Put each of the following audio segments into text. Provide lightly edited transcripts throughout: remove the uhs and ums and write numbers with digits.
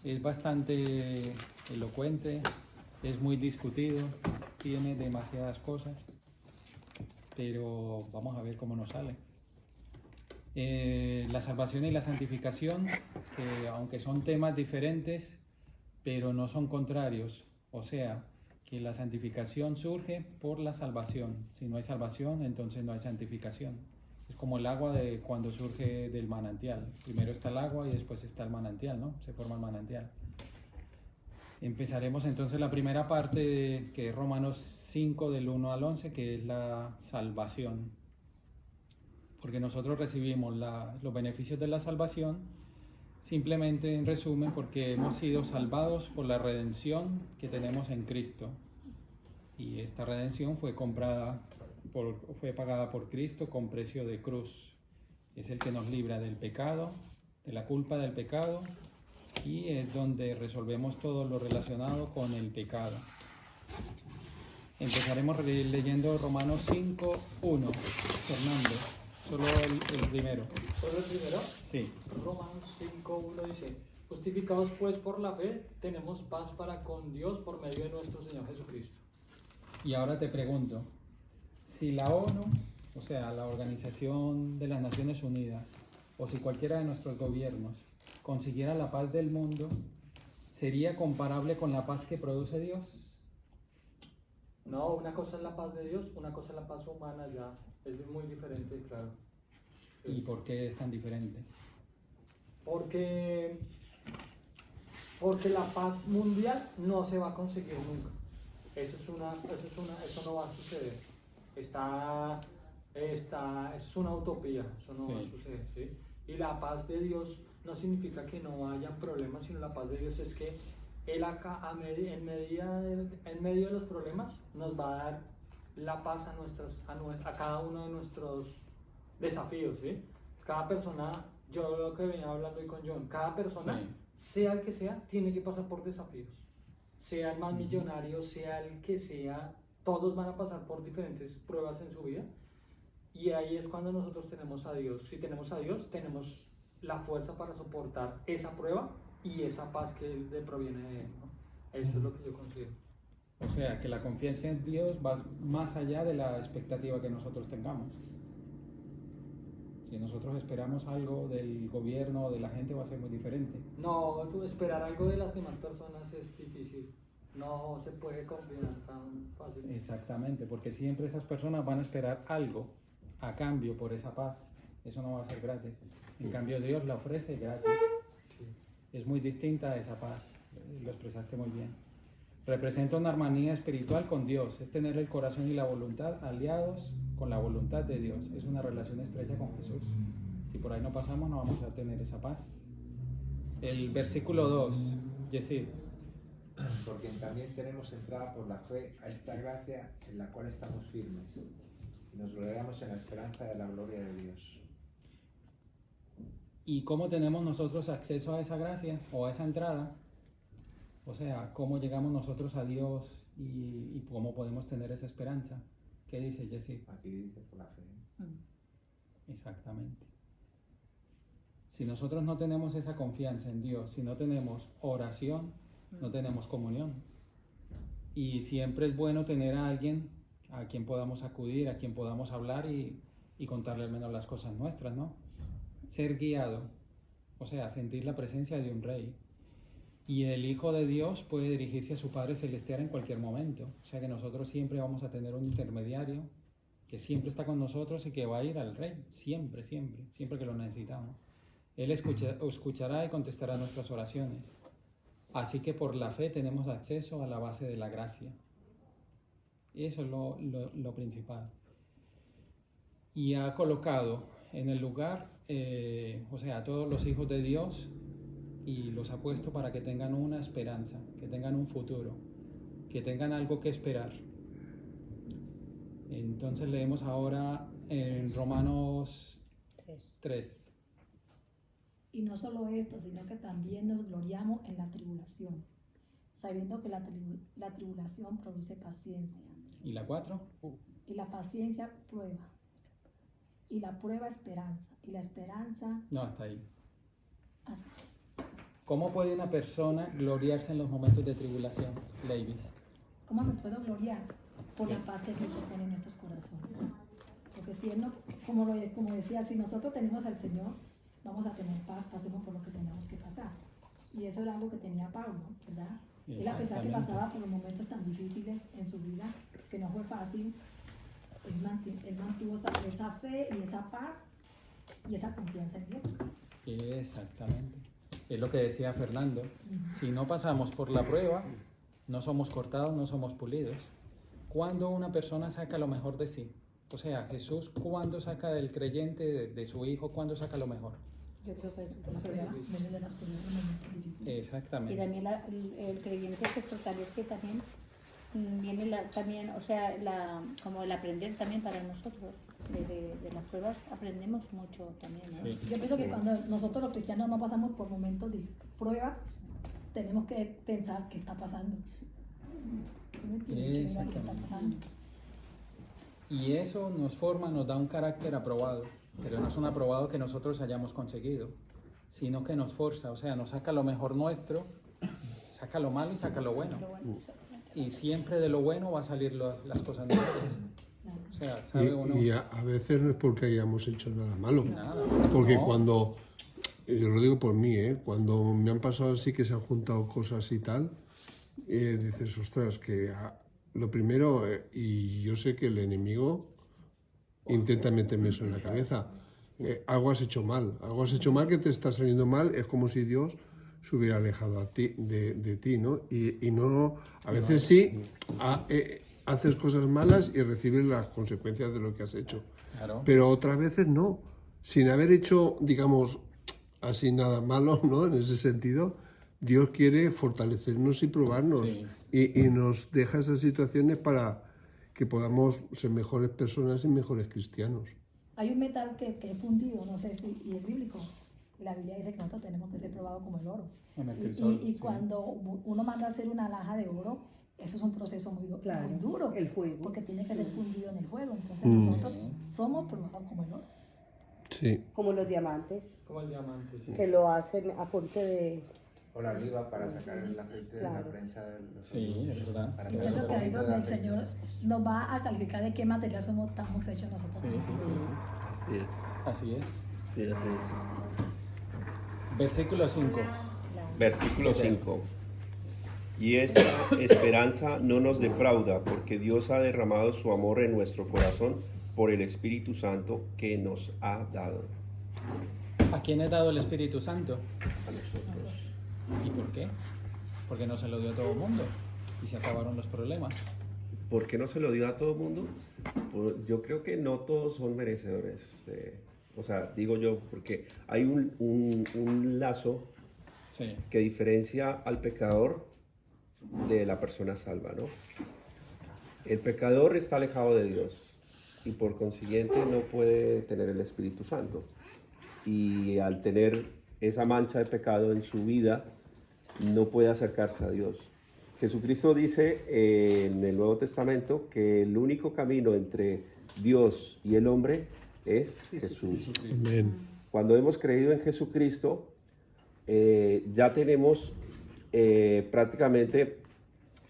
Es bastante elocuente, es muy discutido, tiene demasiadas cosas, pero vamos a ver cómo nos sale. La salvación y la santificación, que aunque son temas diferentes, pero no son contrarios, o sea, que la santificación surge por la salvación. Si no hay salvación, entonces no hay santificación. Es como el agua de cuando surge del manantial. Primero está el agua y después está el manantial, ¿no? Se forma el manantial. Empezaremos entonces la primera parte, que es Romanos 5 del 1 al 11, que es la salvación. Porque nosotros recibimos los beneficios de la salvación, simplemente en resumen, porque hemos sido salvados por la redención que tenemos en Cristo. Y esta redención fue pagada por Cristo con precio de cruz. Es el que nos libra del pecado, de la culpa del pecado, y es donde resolvemos todo lo relacionado con el pecado. Empezaremos leyendo Romanos 5:1. Fernando, solo el primero. ¿Solo el primero? Sí. Romanos 5:1 dice: justificados pues por la fe, tenemos paz para con Dios por medio de nuestro Señor Jesucristo. Y ahora te pregunto, si la ONU, o sea, la Organización de las Naciones Unidas, o si cualquiera de nuestros gobiernos consiguiera la paz del mundo, ¿sería comparable con la paz que produce Dios? No, una cosa es la paz de Dios, una cosa es la paz humana, ya es muy diferente, claro. ¿Y por qué es tan diferente? Porque la paz mundial no se va a conseguir nunca. Eso no va a suceder. Eso es una utopía, eso no va a suceder, ¿sí? Y la paz de Dios no significa que no haya problemas, sino la paz de Dios es que Él acá, en medio de los problemas, nos va a dar la paz a cada uno de nuestros desafíos, ¿sí? Cada persona, yo lo que venía hablando hoy con John, cada persona, sea el que sea, tiene que pasar por desafíos. Sea el más millonario, sea el que sea, todos van a pasar por diferentes pruebas en su vida. Y ahí es cuando nosotros tenemos a Dios. Si tenemos a Dios, tenemos la fuerza para soportar esa prueba y esa paz que le proviene de Él, ¿no? Eso es lo que yo considero. O sea, que la confianza en Dios va más allá de la expectativa que nosotros tengamos. Si nosotros esperamos algo del gobierno o de la gente, va a ser muy diferente. No, esperar algo de las demás personas es difícil. No se puede confiar tan fácil. Exactamente, porque siempre esas personas van a esperar algo a cambio por esa paz. Eso no va a ser gratis. En cambio, Dios la ofrece gratis. Sí. Es muy distinta a esa paz. Lo expresaste muy bien. Representa una armonía espiritual con Dios. Es tener el corazón y la voluntad aliados con la voluntad de Dios. Es una relación estrecha con Jesús. Si por ahí no pasamos, no vamos a tener esa paz. El versículo 2, Yesid. Porque también tenemos entrada por la fe a esta gracia en la cual estamos firmes y nos gloriamos en la esperanza de la gloria de Dios. ¿Y cómo tenemos nosotros acceso a esa gracia o a esa entrada? O sea, ¿cómo llegamos nosotros a Dios y cómo podemos tener esa esperanza? ¿Qué dice Yesid? Aquí dice por la fe. Exactamente. Si nosotros no tenemos esa confianza en Dios, si no tenemos oración, no tenemos comunión. Y siempre es bueno tener a alguien a quien podamos acudir, a quien podamos hablar y contarle al menos las cosas nuestras, ¿no? Ser guiado, o sea, sentir la presencia de un rey. Y el Hijo de Dios puede dirigirse a su Padre Celestial en cualquier momento. O sea que nosotros siempre vamos a tener un intermediario que siempre está con nosotros y que va a ir al Rey, siempre, siempre, siempre que lo necesitamos. Él escuchará y contestará nuestras oraciones. Así que por la fe tenemos acceso a la base de la gracia. Y eso es lo principal. Y ha colocado en el lugar, o sea, a todos los hijos de Dios y los ha puesto para que tengan una esperanza, que tengan un futuro, que tengan algo que esperar. Entonces leemos ahora en Romanos 3. Y no solo esto, sino que también nos gloriamos en las tribulaciones, sabiendo que la tribulación produce paciencia. ¿Y la 4? Y la paciencia prueba. Y la prueba esperanza. Y la esperanza... No, hasta ahí. Hasta. ¿Cómo puede una persona gloriarse en los momentos de tribulación, Davis? ¿Cómo me puedo gloriar? Por la paz que Cristo pone en nuestros corazones. Porque si Él no, como decía, si nosotros tenemos al Señor, vamos a tener paz, pasemos por lo que tenemos que pasar. Y eso era algo que tenía Pablo, ¿verdad? Él, a pesar que pasaba por momentos tan difíciles en su vida, que no fue fácil, él mantuvo esa fe y esa paz y esa confianza en Dios. Exactamente. Es lo que decía Fernando. Si no pasamos por la prueba, no somos cortados, no somos pulidos. ¿Cuándo una persona saca lo mejor de sí? O sea, Jesús, ¿cuándo saca del creyente, de su hijo, cuándo saca lo mejor? Yo creo que Por la prueba, viene de las pruebas, momentos difíciles. y Exactamente. también el creyente se fortalece también, viene también, o sea, como el aprender también para nosotros. De las pruebas aprendemos mucho también, ¿no? Sí. Yo pienso que cuando nosotros los cristianos no pasamos por momentos de pruebas, tenemos que pensar qué está pasando. ¿Qué está pasando? Y eso nos forma, nos da un carácter aprobado, pero no es un aprobado que nosotros hayamos conseguido, sino que nos forza, o sea, nos saca lo mejor nuestro, saca lo malo y saca lo bueno. Y siempre de lo bueno va a salir las cosas mejores. O sea, sabe uno. Y a veces no es porque hayamos hecho nada malo. Nada, Porque no. cuando, yo lo digo por mí, cuando me han pasado así que se han juntado cosas y tal, dices, ostras, que lo primero, y yo sé que el enemigo intenta meterme eso en la cabeza, algo has hecho mal que te está saliendo mal, es como si Dios se hubiera alejado a ti, de ti, ¿no? Y no, a veces sí, haces cosas malas y recibes las consecuencias de lo que has hecho. Claro. Pero otras veces no, sin haber hecho, digamos, así nada malo, ¿no? En ese sentido, Dios quiere fortalecernos y probarnos. Sí. Y nos deja esas situaciones para que podamos ser mejores personas y mejores cristianos. Hay un metal que es fundido, no sé si y es bíblico. La Biblia dice que nosotros tenemos que ser probados como el oro. Como el Y crisol, sí. cuando uno manda a hacer una alhaja de oro, eso es un proceso muy duro. el fuego. Porque tiene que ser fundido en el fuego. Entonces nosotros somos probados como el oro. Sí. Como los diamantes, Como el diamante. Sí. que lo hacen a punto de... O la oliva para sacar el aceite de la Claro. prensa de los Sí, olivos, es verdad. para Yo sacar pienso un que ahí es poquito donde de el aceite. Señor nos va a calificar de qué material estamos hechos nosotros. Sí, sí, sí, sí. Así es. Así es. Sí, así es. Versículo 5. Versículo 5. Y esta esperanza no nos defrauda, porque Dios ha derramado su amor en nuestro corazón por el Espíritu Santo que nos ha dado ¿A quién es dado el Espíritu Santo? a nosotros. ¿Y por qué? Porque no se lo dio a todo el mundo y se acabaron los problemas. ¿Por qué no se lo dio a todo el mundo? Yo creo que no todos son merecedores. O sea, digo yo, porque hay un lazo Sí. que diferencia al pecador de la persona salva, ¿no? El pecador está alejado de Dios y por consiguiente no puede tener el Espíritu Santo. Y al tener esa mancha de pecado en su vida, no puede acercarse a Dios. Jesucristo dice en el Nuevo Testamento que el único camino entre Dios y el hombre es Jesús. Amén. Cuando hemos creído en Jesucristo, ya tenemos prácticamente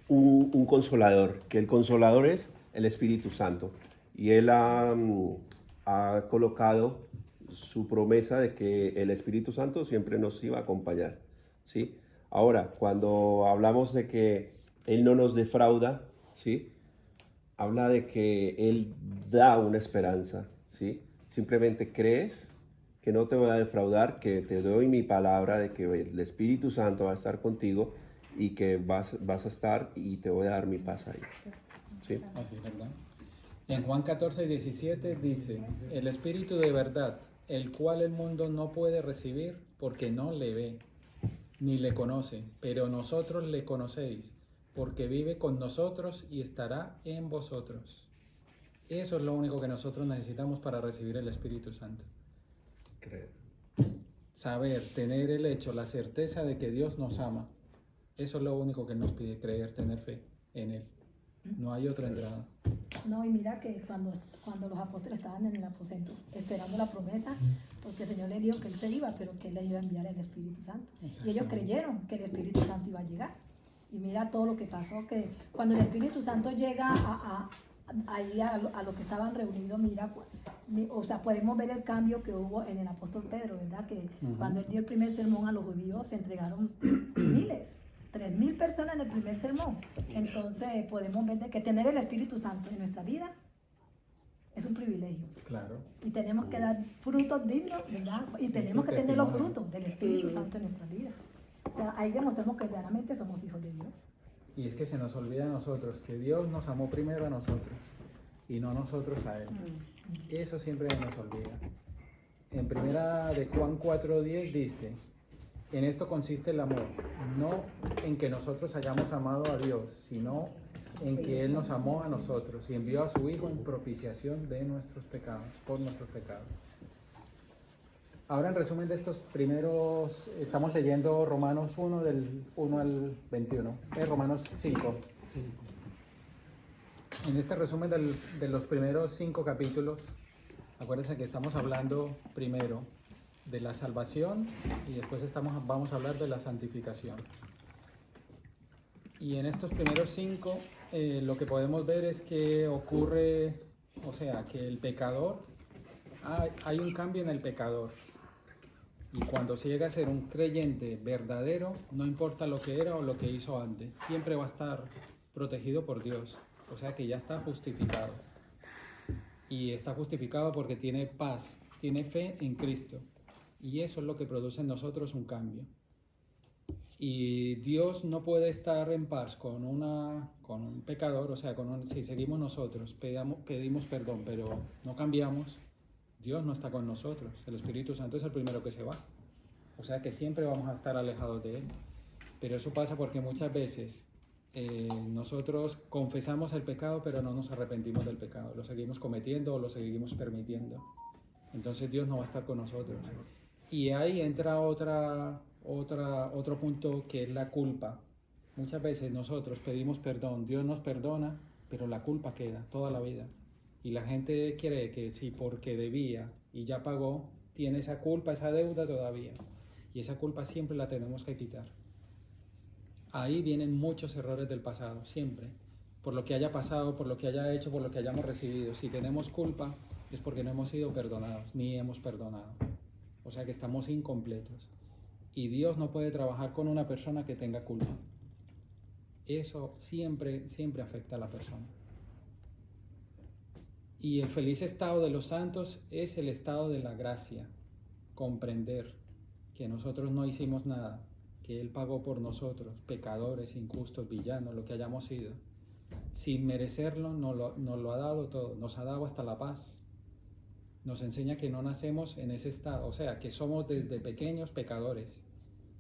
un consolador, que el consolador es el Espíritu Santo. Y Él ha colocado su promesa de que el Espíritu Santo siempre nos iba a acompañar, ¿sí? Ahora, cuando hablamos de que Él no nos defrauda, ¿sí? Habla de que Él da una esperanza, ¿sí? Simplemente crees que no te voy a defraudar, que te doy mi palabra de que el Espíritu Santo va a estar contigo y que vas a estar y te voy a dar mi paz ahí, ¿sí? Así es, ¿verdad? En Juan 14:17 dice, el Espíritu de verdad, el cual el mundo no puede recibir porque no le ve, ni le conoce, pero nosotros le conocéis, porque vive con nosotros y estará en vosotros. Eso es lo único que nosotros necesitamos para recibir el Espíritu Santo. Creer. Saber, tener el hecho, la certeza de que Dios nos ama. Eso es lo único que nos pide, creer, tener fe en Él. No hay otra entrada. No, y mira que cuando los apóstoles estaban en el aposento esperando la promesa, porque el Señor les dijo que Él se iba, pero que Él les iba a enviar el Espíritu Santo. Y ellos creyeron que el Espíritu Santo iba a llegar. Y mira todo lo que pasó, que cuando el Espíritu Santo llega ahí a lo que estaban reunidos, mira, o sea, podemos ver el cambio que hubo en el apóstol Pedro, ¿verdad? Que cuando él dio el primer sermón a los judíos, se entregaron miles. 3.000 personas en el primer sermón. Entonces podemos ver de que tener el Espíritu Santo en nuestra vida es un privilegio. Claro. Y tenemos que dar frutos dignos, ¿verdad? Y Sí, tenemos sí, que tener los testimonio. frutos del Espíritu Santo en nuestra vida. O sea, ahí demostramos que verdaderamente somos hijos de Dios. Y es que se nos olvida a nosotros que Dios nos amó primero a nosotros y no nosotros a Él. Eso siempre nos olvida. En primera de Juan 4:10 dice: en esto consiste el amor, no en que nosotros hayamos amado a Dios, sino en que Él nos amó a nosotros y envió a su Hijo en propiciación de nuestros pecados, por nuestros pecados. Ahora, en resumen de estos primeros, estamos leyendo Romanos 1 del 1 al 21, Romanos 5. En este resumen de los primeros 5 capítulos, acuérdense que estamos hablando primero de la salvación y después vamos a hablar de la santificación. Y en estos primeros 5 lo que podemos ver es que ocurre, o sea, que el pecador, hay un cambio en el pecador. Y cuando se llega a ser un creyente verdadero, no importa lo que era o lo que hizo antes, siempre va a estar protegido por Dios. O sea que ya está justificado. Y está justificado porque tiene paz, tiene fe en Cristo. Y eso es lo que produce en nosotros un cambio. Y Dios no puede estar en paz con un pecador, o sea, si seguimos nosotros, pedimos perdón, pero no cambiamos, Dios no está con nosotros. El Espíritu Santo es el primero que se va. O sea que siempre vamos a estar alejados de Él. Pero eso pasa porque muchas veces nosotros confesamos el pecado, pero no nos arrepentimos del pecado. Lo seguimos cometiendo o lo seguimos permitiendo. Entonces Dios no va a estar con nosotros. Y ahí entra otro punto, que es la culpa. Muchas veces nosotros pedimos perdón, Dios nos perdona, pero la culpa queda toda la vida. Y la gente cree que sí, porque debía y ya pagó, tiene esa culpa, esa deuda todavía. Y esa culpa siempre la tenemos que quitar. Ahí vienen muchos errores del pasado, siempre. Por lo que haya pasado, por lo que haya hecho, por lo que hayamos recibido. Si tenemos culpa, es porque no hemos sido perdonados, ni hemos perdonado. O sea que estamos incompletos. Y Dios no puede trabajar con una persona que tenga culpa. Eso siempre afecta a la persona. Y el feliz estado de los santos es el estado de la gracia. Comprender que nosotros no hicimos nada, que Él pagó por nosotros, pecadores, injustos, villanos, lo que hayamos sido. Sin merecerlo, nos lo ha dado todo. Nos ha dado hasta la paz. Nos enseña que no nacemos en ese estado, o sea, que somos desde pequeños pecadores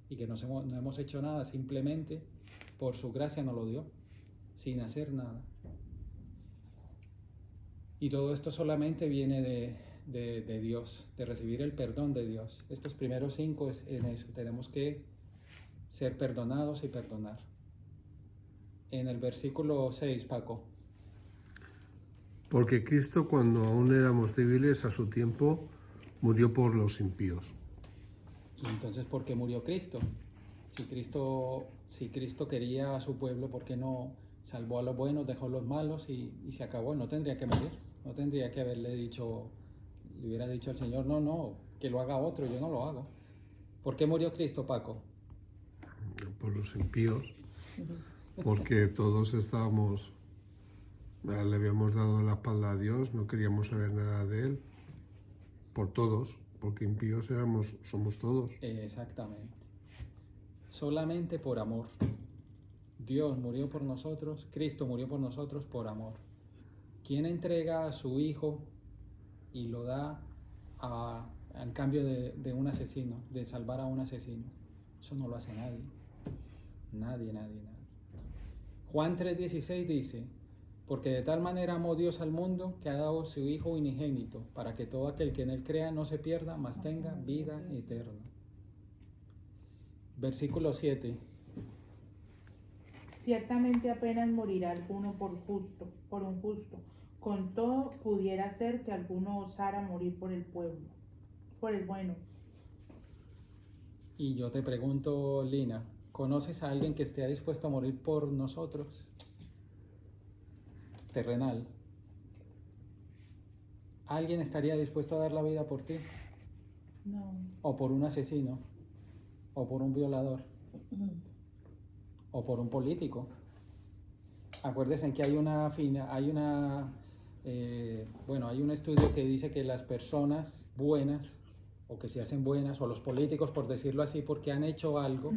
y que no hemos hecho nada, simplemente por su gracia nos lo dio, sin hacer nada. Y todo esto solamente viene de Dios, de recibir el perdón de Dios. Estos primeros 5 es en eso, tenemos que ser perdonados y perdonar. En el versículo 6, Paco. Porque Cristo, cuando aún éramos débiles a su tiempo, murió por los impíos. Y entonces, ¿por qué murió Cristo? Si Cristo quería a su pueblo, ¿por qué no salvó a los buenos, dejó a los malos y se acabó? No tendría que morir. No tendría que le hubiera dicho al Señor, no, que lo haga otro, yo no lo hago. ¿Por qué murió Cristo, Paco? Por los impíos. Porque todos estábamos... Le habíamos dado la espalda a Dios, no queríamos saber nada de Él, por todos, porque impíos somos todos. Exactamente. Solamente por amor. Dios murió por nosotros, Cristo murió por nosotros por amor. ¿Quién entrega a su Hijo y lo da en cambio de un asesino, de salvar a un asesino? Eso no lo hace nadie. Nadie. Juan 3:16 dice: porque de tal manera amó Dios al mundo que ha dado su Hijo unigénito, para que todo aquel que en Él crea no se pierda, mas tenga vida eterna. Versículo 7. Ciertamente apenas morirá alguno por un justo. Con todo, pudiera ser que alguno osara morir por el pueblo, por el bueno. Y yo te pregunto, Lina, ¿conoces a alguien que esté dispuesto a morir por nosotros? Terrenal. ¿Alguien estaría dispuesto a dar la vida por ti? No. ¿O por un asesino? ¿O por un violador? ¿O por un político? Acuérdense que hay un estudio que dice que las personas buenas, o que se hacen buenas, o los políticos, por decirlo así, porque han hecho algo,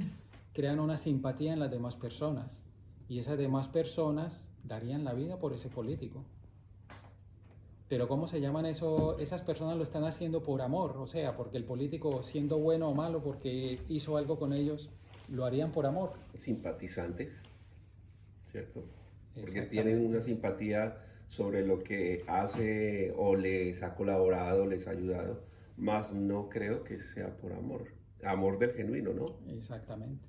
crean una simpatía en las demás personas. Y esas demás personas darían la vida por ese político. Pero ¿cómo se llaman eso? Esas personas lo están haciendo por amor, o sea, porque el político, siendo bueno o malo, porque hizo algo con ellos, lo harían por amor. Simpatizantes, ¿cierto? Porque Exactamente. tienen una simpatía sobre lo que hace o les ha colaborado, les ha ayudado, más no creo que sea por amor del genuino, ¿no? Exactamente.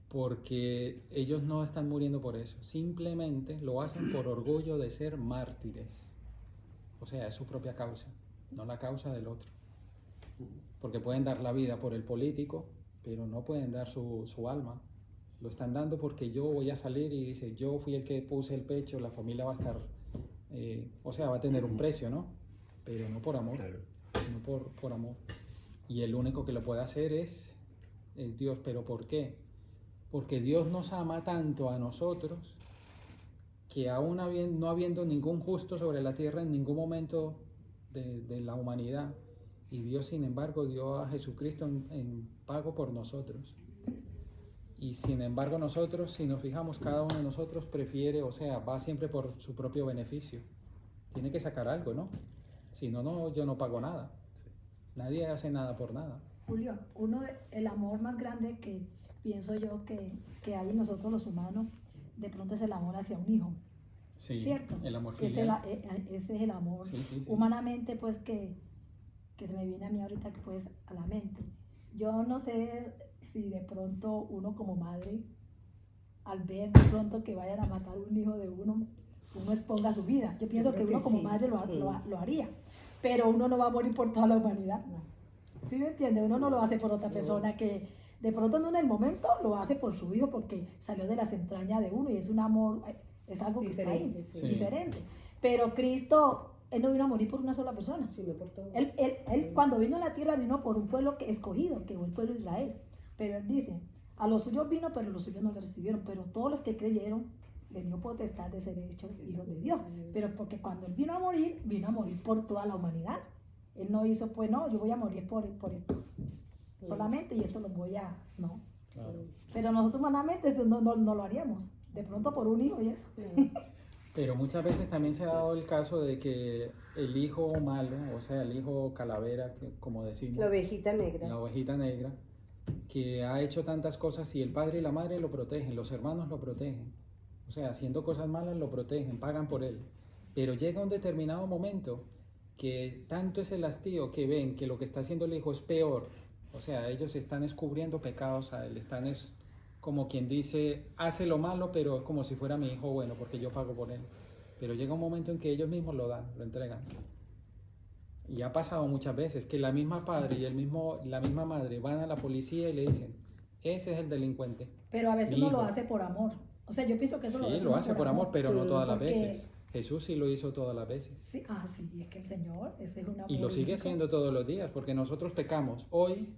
Porque ellos no están muriendo por eso, simplemente lo hacen por orgullo de ser mártires. O sea, es su propia causa, no la causa del otro. Porque pueden dar la vida por el político, pero no pueden dar su alma. Lo están dando porque yo voy a salir y dice, yo fui el que puse el pecho, la familia va a estar, va a tener un precio, ¿no? Pero no por amor, Claro. sino por amor. Y el único que lo puede hacer es Dios. ¿Pero por qué? Porque Dios nos ama tanto a nosotros que aún no habiendo ningún justo sobre la tierra en ningún momento de la humanidad, y Dios sin embargo dio a Jesucristo en pago por nosotros. Y sin embargo nosotros, si nos fijamos, cada uno de nosotros prefiere, va siempre por su propio beneficio. Tiene que sacar algo, ¿no? Si no, yo no pago nada. Nadie hace nada por nada. Julio, el amor más grande que pienso yo que hay en nosotros los humanos, de pronto es el amor hacia un hijo. Sí, ¿Cierto? el amor Ese filial. es el amor. Sí. Humanamente, pues, que se me viene a mí ahorita, pues, a la mente. Yo no sé si de pronto uno como madre, al ver de pronto que vayan a matar un hijo de uno exponga su vida. Yo pienso que uno como madre lo haría, pero uno no va a morir por toda la humanidad. ¿Sí me entiende? Uno no lo hace por otra persona que de pronto no en el momento lo hace por su hijo porque salió de las entrañas de uno y es un amor, es algo que está ahí, Sí. diferente. Pero Cristo, Él no vino a morir por una sola persona. sino por todo. Él cuando vino a la tierra vino por un pueblo escogido, que fue el pueblo de Israel. Pero Él dice, a los suyos vino, pero los suyos no le recibieron. Pero todos los que creyeron, le dio potestad de ser hechos hijos de Dios. Pero porque cuando Él vino a morir por toda la humanidad. Él no hizo, pues no, yo voy a morir por estos solamente y esto los voy a, no. Claro. Pero nosotros humanamente eso no lo haríamos. De pronto por un hijo y eso. Pero muchas veces también se ha dado el caso de que el hijo malo, el hijo calavera, como decimos, La ovejita negra. la ovejita negra, que ha hecho tantas cosas y el padre y la madre lo protegen, los hermanos lo protegen. O sea, haciendo cosas malas lo protegen, pagan por él. Pero llega un determinado momento que tanto es el hastío que ven que lo que está haciendo el hijo es peor. O sea, ellos están descubriendo pecados a él, como quien dice, hace lo malo, pero es como si fuera mi hijo bueno, porque yo pago por él. Pero llega un momento en que ellos mismos lo dan, lo entregan. Y ha pasado muchas veces que la misma padre y la misma madre van a la policía y le dicen, ese es el delincuente. Pero a veces Mi uno lo hijo. hace por amor. O sea, yo pienso que eso Sí, hace lo uno hace por amor, pero no todas las Porque- veces. Jesús sí lo hizo todas las veces. Sí, es que el Señor, ese es un amor. Y lo sigue único. haciendo todos los días, porque nosotros pecamos hoy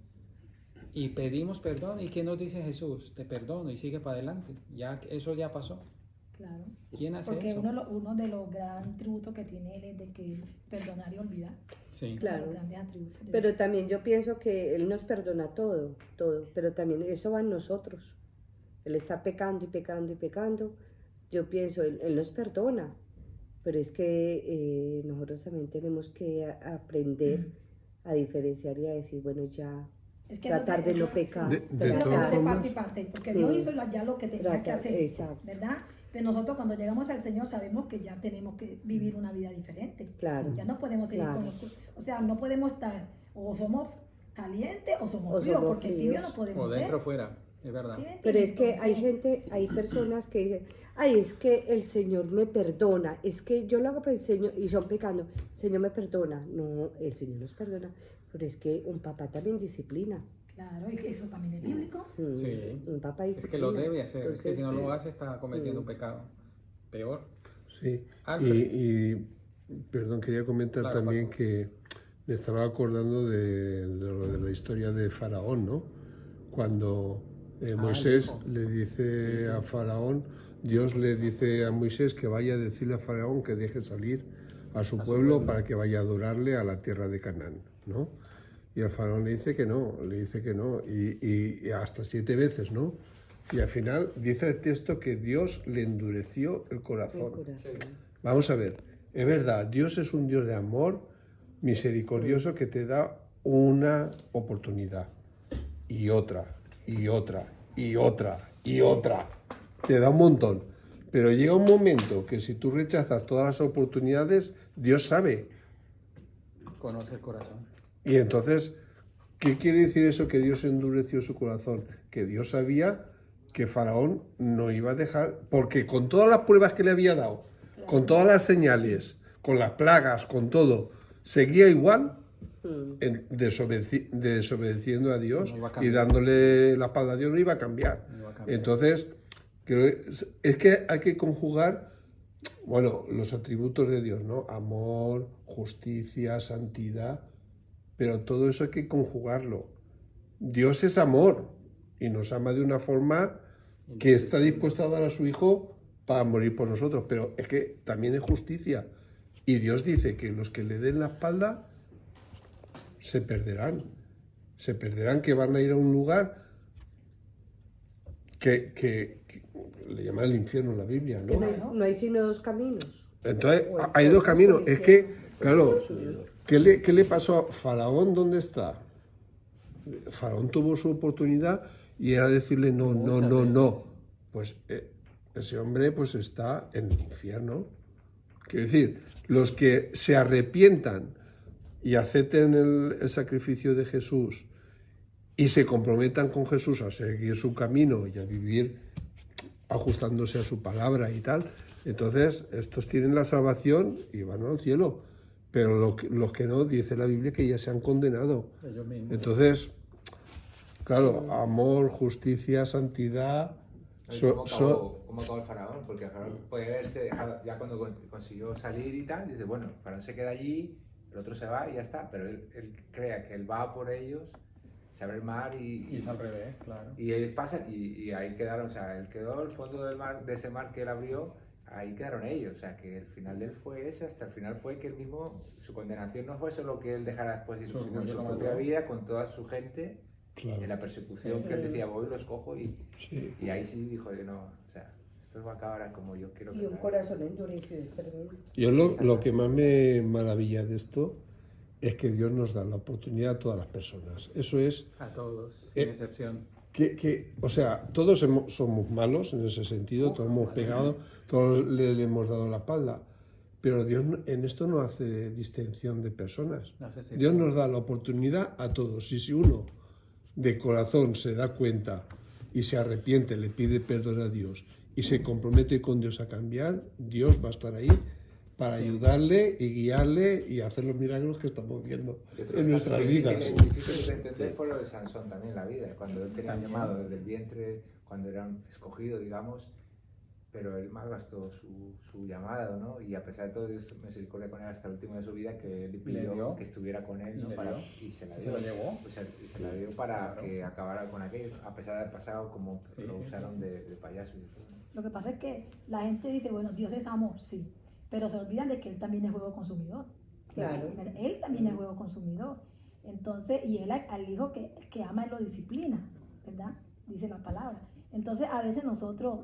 y pedimos perdón. ¿Y qué nos dice Jesús? Te perdono y sigue para adelante. Eso ya pasó. Claro. ¿Quién hace Porque eso? uno de los grandes tributos que tiene Él es de que perdonar y olvidar. Sí. Claro. Los grandes atributos de Pero Él. también yo pienso que Él nos perdona todo, pero también eso va en nosotros. Él está pecando y pecando y pecando. Yo pienso, Él nos perdona, pero es que nosotros también tenemos que aprender a diferenciar y a decir, bueno, ya Es que tratar de no pecar. De Pero eso todas es de formas- parte y parte, porque Dios Sí. hizo ya lo que tenía que Trata- hacer, exacto. ¿verdad? Pero nosotros cuando llegamos al Señor sabemos que ya tenemos que vivir una vida diferente. Claro. Ya no podemos seguir Claro. o sea, no podemos estar, o somos calientes o somos O fríos, somos porque tibio fríos. no podemos O ser. dentro o fuera. Es verdad. ¿Sí me entiende? Pero es que hay Entonces, gente, hay personas que dicen, ay, es que el Señor me perdona, es que yo lo hago para el Señor y son pecando, el Señor me perdona. No, el Señor nos perdona, pero es que un papá también disciplina. claro, y que eso también es bíblico. Sí. Un papá Es disciplina. que lo debe hacer, es que Entonces, si no lo hace está cometiendo un Mm. pecado. Peor. Sí, Alfred. y, perdón, quería comentar Claro, también Paco. que me estaba acordando de lo de la historia de Faraón, ¿no? Cuando Moisés hijo. le dice Sí, sí, a sí. Faraón, Dios le dice a Moisés que vaya a decirle a Faraón que deje salir a su pueblo para que vaya a adorarle a la tierra de Canaán, ¿no? Y el Faraón le dice que no, y hasta 7 veces, ¿no? Y al final dice el texto que Dios le endureció el el corazón. corazón. Vamos a ver, es verdad, Dios es un Dios de amor misericordioso que te da una oportunidad y otra, y otra, y otra, y otra. Te da un montón. Pero llega un momento que si tú rechazas todas las oportunidades, Dios sabe. Conoce el corazón. Y entonces, ¿qué quiere decir eso que Dios endureció su corazón? Que Dios sabía que Faraón no iba a dejar, porque con todas las pruebas que le había dado, con todas las señales, con las plagas, con todo, seguía igual desobedeciendo a Dios No iba a y cambiar. dándole la espalda a Dios, no iba a cambiar. No iba a cambiar. Entonces, es que hay que conjugar, bueno, los atributos de Dios, ¿no? Amor, justicia, santidad, pero todo eso hay que conjugarlo. Dios es amor y nos ama de una forma que está dispuesto a dar a su Hijo para morir por nosotros, pero es que también es justicia. Y Dios dice que los que le den la espalda se perderán, que van a ir a un lugar que le llama el infierno en la Biblia, Es que ¿no? no hay sino dos caminos. Entonces, O el hay dos paraíso caminos. o el Es que, infierno. claro, ¿qué le pasó a Faraón? ¿Dónde está? Faraón tuvo su oportunidad y era decirle no, no, Muchas no, veces. no. Pues ese hombre pues está en el infierno. Quiero decir, los que se arrepientan y acepten el sacrificio de Jesús y se comprometan con Jesús a seguir su camino y a vivir ajustándose a su palabra y tal, entonces estos tienen la salvación y van al cielo. Pero los que no, dice la Biblia que ya se han condenado. Ellos mismos. Entonces, claro, amor, justicia, santidad. ¿Cómo acabó el faraón? Porque el faraón puede verse, ya cuando consiguió salir y tal, dice, bueno, el faraón se queda allí, el otro se va y ya está, pero él crea que él va por ellos, se abre el mar Y es al revés, claro. y ellos pasan y ahí quedaron, o sea, él quedó al fondo del mar, de ese mar que él abrió, ahí quedaron ellos, o sea, que el final de él fue ese, hasta el final fue que él mismo, su condenación no fue solo que él dejara después de Su sino orgullo su lo propia mató. vida con toda su gente. Claro. En la persecución que él decía, voy, los cojo y ahí sí dijo, no, o sea, esto va a acabar como yo quiero que Y un acabe. corazón endurecido es terrible. Yo lo que más me maravilla de esto es que Dios nos da la oportunidad a todas las personas. Eso es A todos, sin excepción. o sea, todos somos malos en ese sentido, todos hemos pegado, todos le hemos dado la espalda, pero Dios en esto no hace distinción de personas. No hace excepción. Dios nos da la oportunidad a todos. Y si uno de corazón se da cuenta y se arrepiente, le pide perdón a Dios y se compromete con Dios a cambiar, Dios va a estar ahí para ayudarle y guiarle y hacer los milagros que estamos viendo en nuestras vidas. Difícil de entender fue lo de Sansón también en la vida, cuando él tenía llamado desde el vientre, cuando era un escogido, digamos, pero él malgastó su llamado, ¿no? Y a pesar de todo, Dios misericordia con él hasta el último de su vida, que él pidió dio. que estuviera con él, Y ¿no? le Para, dio. y se la ¿Y dio. se lo llevó? O sea, y se la dio para Claro. que acabara con aquello, a pesar de haber pasado como Sí, lo sí, usaron sí. De payaso y todo. Lo que pasa es que la gente dice, bueno, Dios es amor, sí, pero se olvidan de que Él también es juego consumidor. Claro. Él también es juego consumidor. Entonces, y Él al hijo que ama, Él lo disciplina, ¿verdad? Dice la palabra. Entonces, a veces nosotros,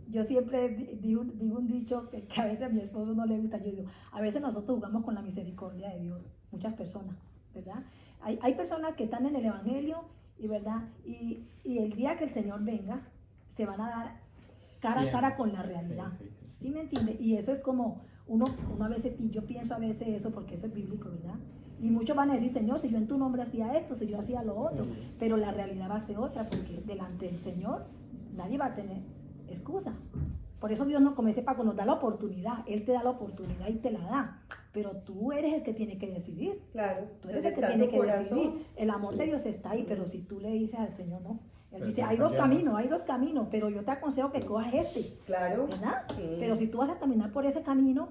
yo siempre digo un dicho que a veces a mi esposo no le gusta, yo digo, a veces nosotros jugamos con la misericordia de Dios, muchas personas, ¿verdad? Hay personas que están en el Evangelio, y ¿verdad? Y el día que el Señor venga, se van a dar cara a cara con la realidad. Sí. ¿Sí me entiende? Y eso es como, uno a veces, y yo pienso a veces eso, porque eso es bíblico, ¿verdad? Y muchos van a decir, Señor, si yo en tu nombre hacía esto, si yo hacía lo otro, Sí. pero la realidad va a ser otra, porque delante del Señor nadie va a tener excusa. Por eso Dios, como dice Paco, nos da la oportunidad. Él te da la oportunidad y te la da. Pero tú eres el que tiene que decidir. Claro. Tú eres el que está tiene tu que corazón. decidir. El amor de Dios está ahí, pero si tú le dices al Señor, no. Él Pero dice, si hay no dos cambiamos. caminos, pero yo te aconsejo que cojas este, Claro. ¿verdad? Sí. Pero si tú vas a caminar por ese camino,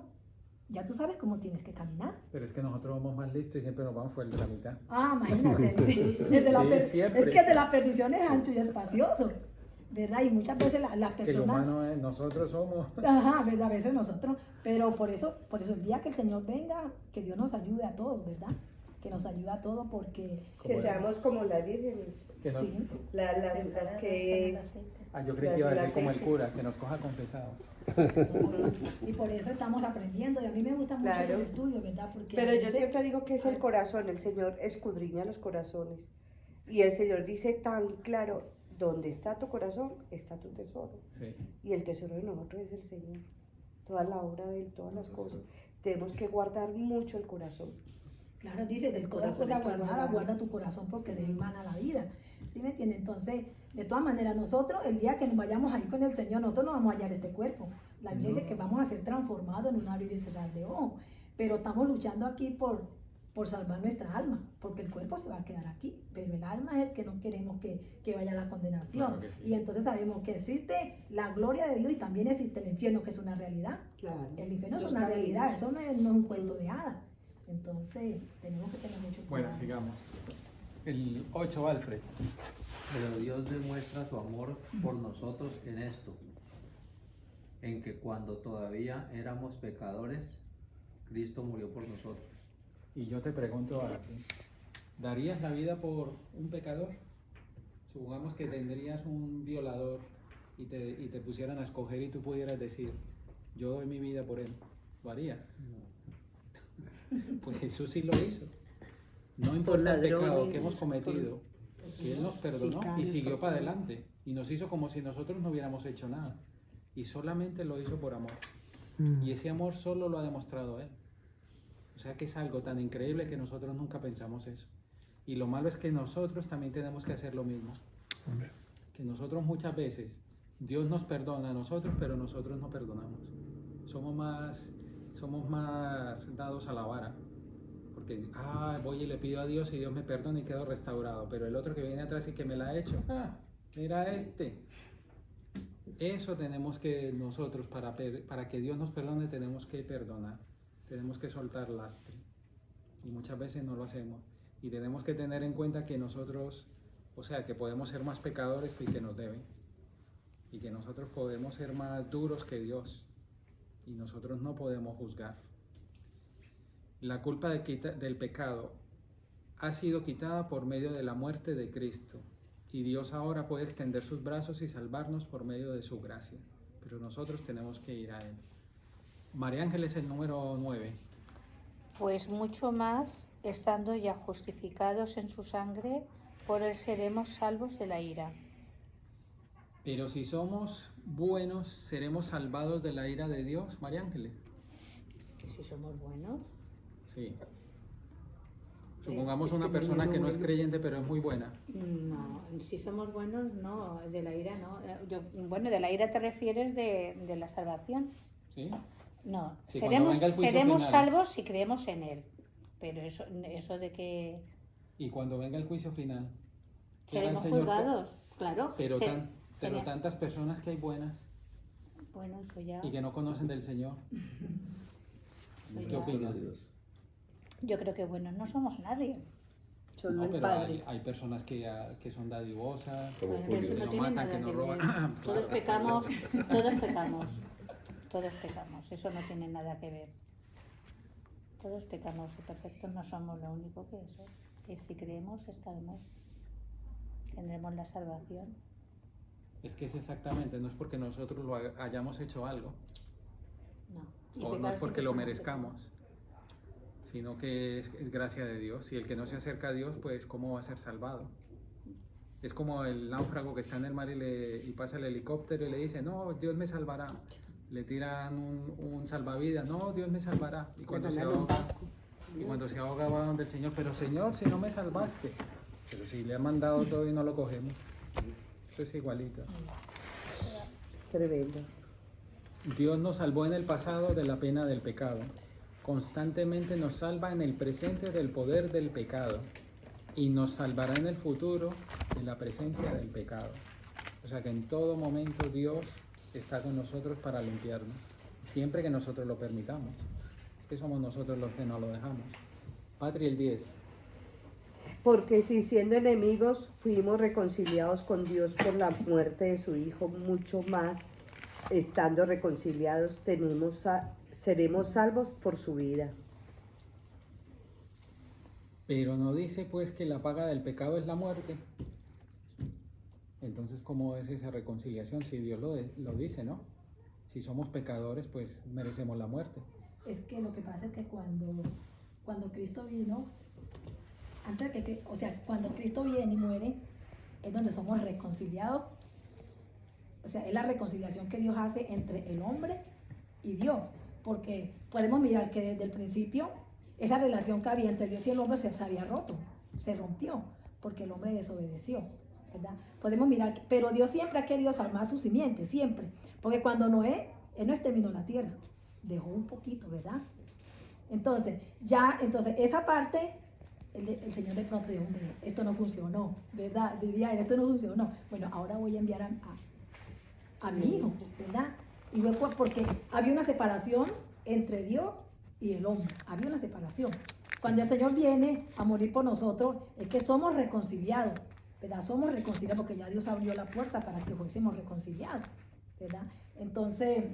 ya tú sabes cómo tienes que caminar. Pero es que nosotros vamos más listos y siempre nos vamos por el de la mitad. Ah, imagínate. Sí. El de la Sí, siempre. es que el de la perdición es ancho y espacioso, ¿verdad? Y muchas veces las Que el personas... humano es, nosotros somos. Ajá, ¿verdad? A veces nosotros, pero por eso el día que el Señor venga, que Dios nos ayude a todos, ¿verdad? Que nos ayude a todos porque... Que seamos como las vírgenes. Que nos- Sí, Las que... Ah, yo creí que iba a decir como el cura, que nos coja confesados. y por eso estamos aprendiendo y a mí me gusta mucho Claro. el estudio, ¿verdad? Porque Pero a yo veces- siempre digo que es el corazón, el Señor escudriña los corazones. Y el Señor dice tan claro, donde está tu corazón, está tu tesoro. Sí. Y el tesoro de nosotros es el Señor. Toda la obra de Él, todas las cosas. Tenemos que guardar mucho el corazón. Claro, dice, de El todas corazón cosas hay que guardadas, guardarlo. guarda tu corazón porque de él mana la vida. ¿Sí me entiende? Entonces, de todas maneras, nosotros, el día que nos vayamos ahí con el Señor, nosotros no vamos a hallar este cuerpo. La Biblia dice que vamos a ser transformados en un abrir y cerrar de ojo. Pero estamos luchando aquí por salvar nuestra alma, porque el cuerpo se va a quedar aquí, pero el alma es el que no queremos que vaya a la condenación. Claro que sí. Y entonces sabemos que existe la gloria de Dios y también existe el infierno, que es una realidad. Claro. El infierno es Los una caminos. realidad, eso no es un cuento de hadas. Entonces, tenemos que tener mucho cuidado. Bueno, sigamos. El 8, Alfred. Pero Dios demuestra su amor por nosotros en esto, en que cuando todavía éramos pecadores, Cristo murió por nosotros. Y yo te pregunto a ti, ¿darías la vida por un pecador? Supongamos que tendrías un violador y te pusieran a escoger y tú pudieras decir, yo doy mi vida por él. ¿Lo haría? Pues Jesús sí lo hizo. No importa el pecado ladrones, que hemos cometido, que Él nos perdonó y sicarios, siguió por para favor. adelante. Y nos hizo como si nosotros no hubiéramos hecho nada. Y solamente lo hizo por amor. Y ese amor solo lo ha demostrado Él. O sea que es algo tan increíble que nosotros nunca pensamos eso. Y lo malo es que nosotros también tenemos que hacer lo mismo. Que nosotros muchas veces, Dios nos perdona a nosotros, pero nosotros no perdonamos. Somos más dados a la vara. Porque voy y le pido a Dios y Dios me perdona y quedo restaurado. Pero el otro que viene atrás y que me la ha hecho, mira este. Eso tenemos que nosotros, para que Dios nos perdone, tenemos que perdonar. Tenemos que soltar lastre. Y muchas veces no lo hacemos. Y tenemos que tener en cuenta que nosotros, o sea, que podemos ser más pecadores que el que nos deben. Y que nosotros podemos ser más duros que Dios. Y nosotros no podemos juzgar. La culpa del pecado ha sido quitada por medio de la muerte de Cristo. Y Dios ahora puede extender sus brazos y salvarnos por medio de su gracia. Pero nosotros tenemos que ir a Él. María Ángel es el número 9. Pues mucho más, estando ya justificados en su sangre, por él seremos salvos de la ira. Pero si somos buenos, ¿seremos salvados de la ira de Dios, María Ángel? Si somos buenos. Sí. Supongamos Es una que persona no que no es bueno. creyente, pero es muy buena. No, si somos buenos, no, de la ira no. Bueno, de la ira te refieres de la salvación. ¿Sí? No, Sí, cuando venga el juicio seremos final. salvos si creemos en él. Pero eso de que Y cuando venga el juicio final, ¿qué hará el seremos Señor? juzgados, claro. Pero, pero sería- tantas personas que hay buenas Bueno, eso ya. y que no conocen del Señor. ¿Qué ya. opinas? Yo creo que buenos no somos nadie. Solo No, el pero Padre. hay personas que son dadivosas, Como Bueno, pero Julio. eso no no tiene matan, nada que no que roban. ver. Todos pecamos, todos pecamos. Todos pecamos, eso no tiene nada que ver. Todos pecamos y perfectos no somos, lo único que eso. Que si creemos estaremos, tendremos la salvación. Es que es exactamente, no es porque nosotros lo hayamos hecho algo, No. Y o no pecar es porque siempre lo somos merezcamos, sino que es gracia de Dios. Y el que no se acerca a Dios, pues ¿cómo va a ser salvado? Es como el náufrago que está en el mar y pasa el helicóptero y le dice, no, Dios me salvará. Le tiran un salvavidas, no, Dios me salvará. Y cuando se mandan un ahoga, barco. Y cuando se ahoga va donde el Señor, pero Señor, si no me salvaste. Pero si le ha mandado todo y no lo cogemos. Eso es igualito. Es tremendo. Dios nos salvó en el pasado de la pena del pecado. Constantemente nos salva en el presente del poder del pecado. Y nos salvará en el futuro de la presencia del pecado. O sea que en todo momento Dios está con nosotros para limpiarnos. Siempre que nosotros lo permitamos. Es que somos nosotros los que no lo dejamos. Patri, el 10. Porque si siendo enemigos fuimos reconciliados con Dios por la muerte de su Hijo, mucho más, estando reconciliados, seremos salvos por su vida. Pero no dice pues que la paga del pecado es la muerte. Entonces, ¿cómo es esa reconciliación? Si Dios lo dice, ¿no? Si somos pecadores, pues merecemos la muerte. Es que lo que pasa es que cuando Cristo vino, cuando Cristo viene y muere, es donde somos reconciliados. O sea, es la reconciliación que Dios hace entre el hombre y Dios. Porque podemos mirar que desde el principio, esa relación que había entre Dios y el hombre se había roto, se rompió, porque el hombre desobedeció, ¿verdad? Podemos mirar, pero Dios siempre ha querido salvar su simiente, siempre. Porque cuando Noé, él no exterminó la tierra, dejó un poquito, ¿verdad? Entonces, esa parte, el Señor de pronto dijo, hombre, esto no funcionó, ¿verdad? Diría él, esto no funcionó. Bueno, ahora voy a enviar a mi hijo, ¿verdad? Y luego, porque había una separación entre Dios y el hombre, había una separación. Cuando el Señor viene a morir por nosotros, es que somos reconciliados, ¿verdad? Somos reconciliados porque ya Dios abrió la puerta para que fuésemos reconciliados, ¿verdad? Entonces,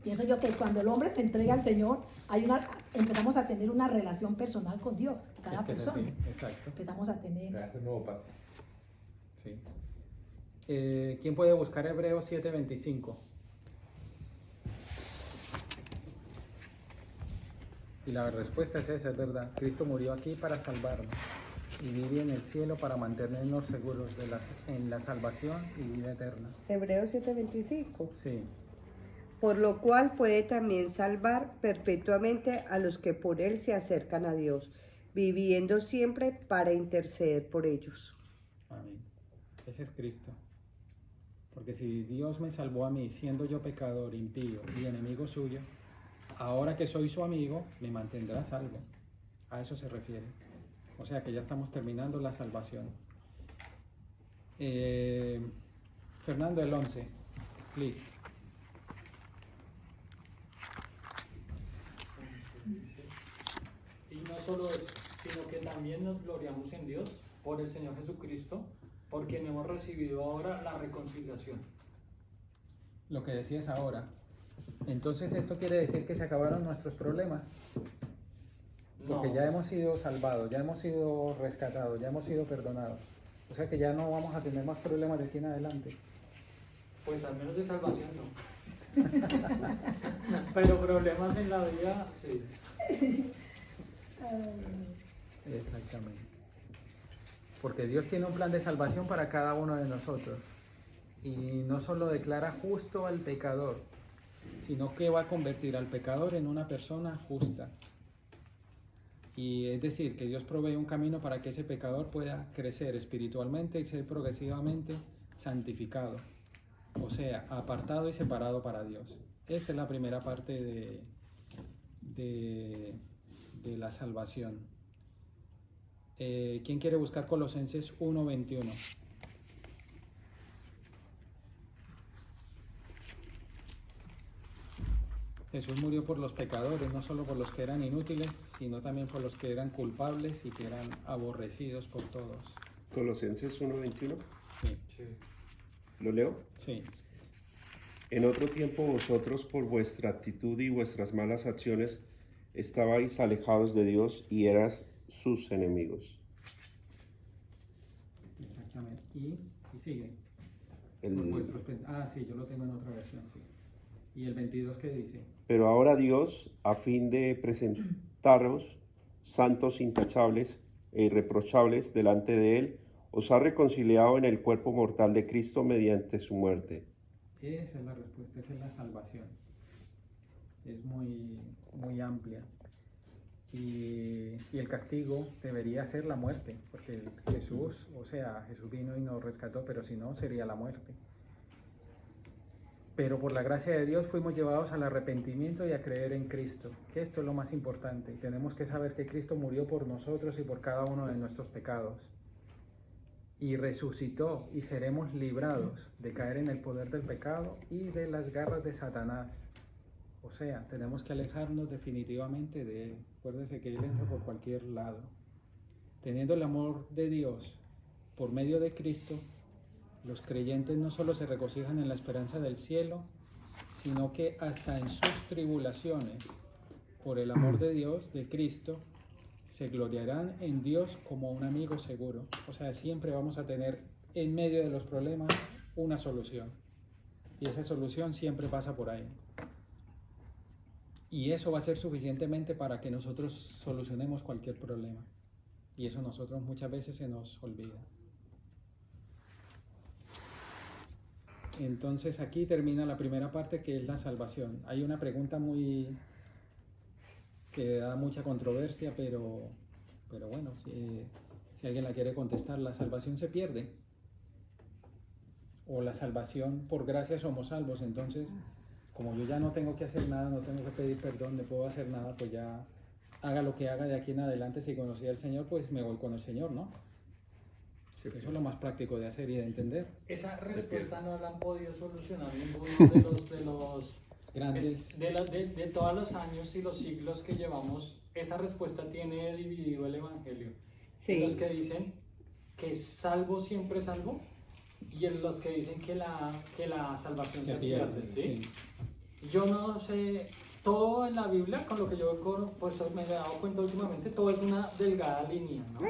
pienso yo que cuando el hombre se entrega al Señor, empezamos a tener una relación personal con Dios, cada persona. Es así, exacto. Empezamos a tener... Gracias, nuevo pacto. Sí. ¿Quién puede buscar Hebreos 7:25? Y la respuesta es esa, es verdad. Cristo murió aquí para salvarnos y vive en el cielo para mantenernos seguros en la salvación y vida eterna. Hebreos 7:25. Sí. Por lo cual puede también salvar perpetuamente a los que por él se acercan a Dios, viviendo siempre para interceder por ellos. Amén. Ese es Cristo. Porque si Dios me salvó a mí, siendo yo pecador, impío y enemigo suyo, ahora que soy su amigo, me mantendrá salvo. A eso se refiere. O sea que ya estamos terminando la salvación. Fernando, el 11, please. Y no solo eso, sino que también nos gloriamos en Dios por el Señor Jesucristo, porque hemos recibido ahora la reconciliación. Lo que decías ahora. Entonces esto quiere decir que se acabaron nuestros problemas. Porque ya hemos sido salvados, ya hemos sido rescatados, ya hemos sido perdonados. O sea que ya no vamos a tener más problemas de aquí en adelante. Pues al menos de salvación no. Pero problemas en la vida, sí. Exactamente. Porque Dios tiene un plan de salvación para cada uno de nosotros. Y no solo declara justo al pecador, sino que va a convertir al pecador en una persona justa. Y es decir, que Dios provee un camino para que ese pecador pueda crecer espiritualmente y ser progresivamente santificado. O sea, apartado y separado para Dios. Esta es la primera parte de la salvación. ¿Quién quiere buscar Colosenses 1:21? Jesús murió por los pecadores, no solo por los que eran inútiles, sino también por los que eran culpables y que eran aborrecidos por todos. Colosenses 1:21. Sí. ¿Lo leo? Sí. En otro tiempo vosotros por vuestra actitud y vuestras malas acciones estabais alejados de Dios y eras sus enemigos. Exactamente. Y sigue. Sí, yo lo tengo en otra versión, sí. ¿Y el 22 qué dice? Pero ahora Dios, a fin de presentaros santos, intachables e irreprochables delante de Él, os ha reconciliado en el cuerpo mortal de Cristo mediante su muerte. Esa es la respuesta, esa es la salvación. Es muy, muy amplia. y el castigo debería ser la muerte, porque Jesús, o sea, Jesús vino y nos rescató, pero si no, sería la muerte. Pero por la gracia de Dios fuimos llevados al arrepentimiento y a creer en Cristo, que esto es lo más importante. Tenemos que saber que Cristo murió por nosotros y por cada uno de nuestros pecados. Y resucitó y seremos librados de caer en el poder del pecado y de las garras de Satanás. O sea, tenemos que alejarnos definitivamente de él. Acuérdese que él entra por cualquier lado. Teniendo el amor de Dios por medio de Cristo, los creyentes no solo se regocijan en la esperanza del cielo, sino que hasta en sus tribulaciones, por el amor de Dios, de Cristo, se gloriarán en Dios como un amigo seguro. O sea, siempre vamos a tener en medio de los problemas una solución. Y esa solución siempre pasa por ahí. Y eso va a ser suficientemente para que nosotros solucionemos cualquier problema. Y eso nosotros muchas veces se nos olvida. Entonces aquí termina la primera parte, que es la salvación. Hay una pregunta que da mucha controversia, pero bueno, si alguien la quiere contestar, ¿la salvación se pierde? O la salvación, por gracia somos salvos, entonces, como yo ya no tengo que hacer nada, no tengo que pedir perdón, no puedo hacer nada, pues ya haga lo que haga de aquí en adelante, si conocí al Señor, pues me voy con el Señor, ¿no? Eso es lo más práctico de hacer y de entender. Esa respuesta no la han podido solucionar ninguno de los grandes. De todos los años y los siglos que llevamos, esa respuesta tiene dividido el Evangelio. Sí. Los que dicen que salvo siempre salvo, y en los que dicen que la salvación se pierde. ¿Sí? Yo no sé, todo en la Biblia, con lo que yo pues, me he dado cuenta últimamente, todo es una delgada línea, ¿no? Sí.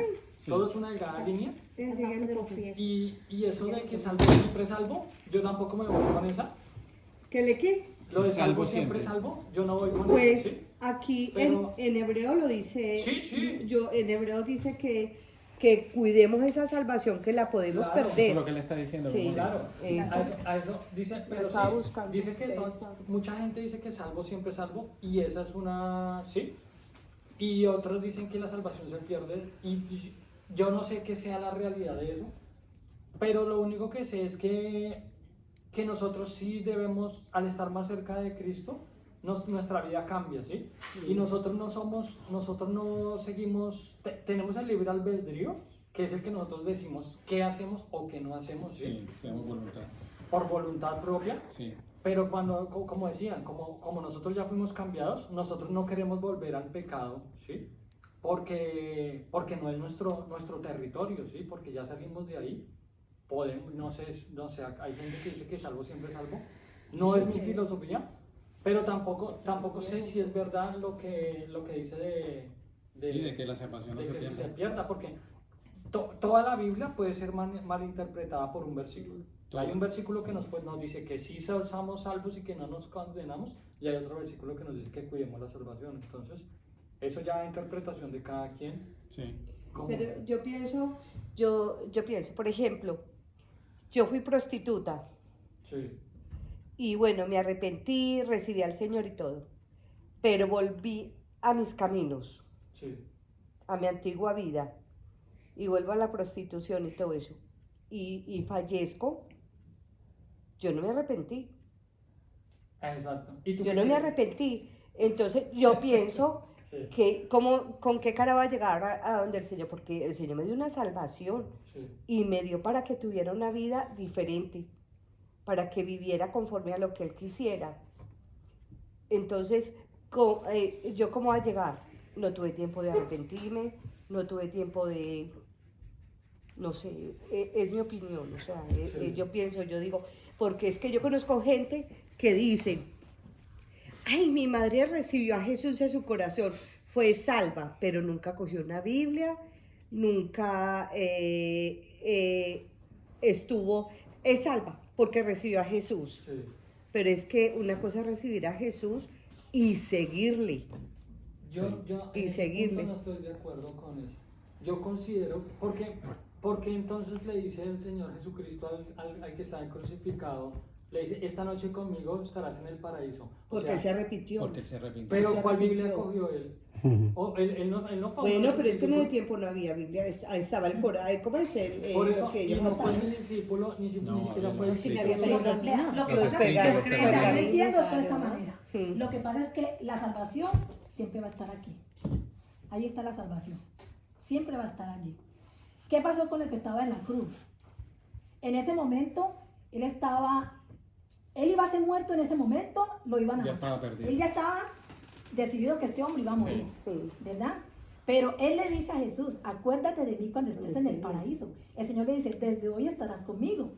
Todo es una delgada línea. Y eso de que salvo siempre salvo, yo tampoco me voy con esa. ¿Qué le qué? Lo de salvo siempre salvo, yo no voy con pues eso. ¿Sí? Aquí Pero, en hebreo lo dice. Sí, sí. En hebreo dice que cuidemos esa salvación, que la podemos perder. Eso es lo que le está diciendo. Sí, claro. A eso dice, pero sí, dice que mucha gente dice que salvo siempre salvo, y esa es una, sí. Y otros dicen que la salvación se pierde, y yo no sé qué sea la realidad de eso, pero lo único que sé es que nosotros sí debemos, al estar más cerca de Cristo, nuestra vida cambia, ¿sí? Y nosotros no seguimos, tenemos el libre albedrío, que es el que nosotros decimos qué hacemos o qué no hacemos, ¿sí? Sí, tenemos voluntad. Por voluntad propia. Sí. Pero cuando, como decían, como nosotros ya fuimos cambiados, nosotros no queremos volver al pecado, ¿sí? Porque no es nuestro territorio, ¿sí? Porque ya salimos de ahí. Podemos, no sé, hay gente que dice que salvo siempre salvo. No es mi filosofía, pero tampoco sé si es verdad lo que dice de que la salvación no de se que pierda. se pierda, porque toda la Biblia puede ser malinterpretada por un versículo. Hay un versículo que nos dice que sí somos salvos y que no nos condenamos, y hay otro versículo que nos dice que cuidemos la salvación. Entonces, eso ya es interpretación de cada quien. Sí. Pero yo pienso, por ejemplo, yo fui prostituta. Sí. Y bueno, me arrepentí, recibí al Señor y todo. Pero volví a mis caminos, Sí. a mi antigua vida. Y vuelvo a la prostitución y todo eso. Y fallezco. Yo no me arrepentí. Exacto. ¿Y tú Yo qué no me crees? arrepentí. Entonces yo pienso Sí. que con qué cara va a llegar a donde el Señor, porque el Señor me dio una salvación Sí. y me dio para que tuviera una vida diferente, para que viviera conforme a lo que Él quisiera. Entonces, ¿yo cómo voy a llegar? No tuve tiempo de arrepentirme, no tuve tiempo de, no sé, es mi opinión, o sea, Sí. yo digo, porque es que yo conozco gente que dice, ay, mi madre recibió a Jesús en su corazón, fue salva, pero nunca cogió una Biblia, nunca es salva, porque recibió a Jesús. Sí. Pero es que una cosa es recibir a Jesús y seguirle. Yo Y en ese seguirle. punto no estoy de acuerdo con eso. Yo considero, porque ¿Por qué entonces le dice el Señor Jesucristo al que está crucificado, le dice, esta noche conmigo estarás en el paraíso? O Porque sea, él se arrepintió. Porque él se arrepintió. pero se ¿cuál Biblia arrepintió. cogió él? Él no fue Bueno, uno de pero sus es que en ese discípulos. tiempo no había Biblia, ahí estaba el Corán, ¿cómo es Por lo eso, que y ellos no fue hacían? ni discípulo, ni siquiera No, fue no, Sí, discípulo. había Pero pergamino, lo que los pasa- pergaminos, Pero Están pergaminos. diciendo esto de esta Claro. manera. Mm. Lo que pasa es que la salvación siempre va a estar aquí. Ahí está la salvación. Siempre va a estar allí. ¿Qué pasó con el que estaba en la cruz? En ese momento, él iba a ser muerto en ese momento, lo iban a Ya matar. estaba perdido. Él ya estaba decidido que este hombre iba a morir, Sí. ¿verdad? Pero él le dice a Jesús, acuérdate de mí cuando estés en el Sí. paraíso. El Señor le dice, desde hoy estarás conmigo.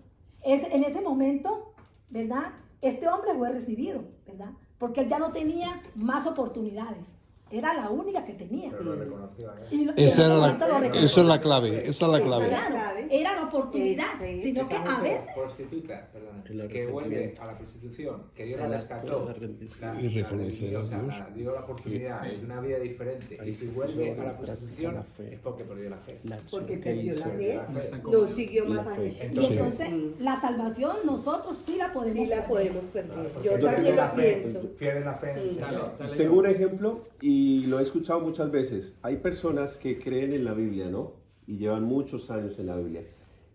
En ese momento, ¿verdad? Este hombre fue recibido, ¿verdad? Porque él ya no tenía más oportunidades. Era la única que tenía. Pero lo reconoció, ¿eh? Y Esa en ese era momento lo la, reconoció. esa es la clave, esa es la clave. Claro, era la oportunidad, Ese- sino que Esa a mujer veces prostituta, perdón, El que vuelve arrepentimiento. a la prostitución, que Dios la El rescató, arrepentimiento. Y reconocer a o sea, Dios. dio la oportunidad Sí. de una vida diferente. Ahí Y si se vuelve puso a la en práctica prostitución, la fe. es porque perdió la fe. La acción Porque que perdió la hizo. fe, No está en no comunión. siguió más La a fe. Jesús. y Entonces- entonces la salvación nosotros sí la podemos Sí la perder. podemos perder. Porque Yo pierde también la lo fe, pienso. pierde la fe en el Sí. Señor. Dale, Tengo yo. un ejemplo y lo he escuchado muchas veces. Hay personas que creen en la Biblia, ¿no? Y llevan muchos años en la Biblia.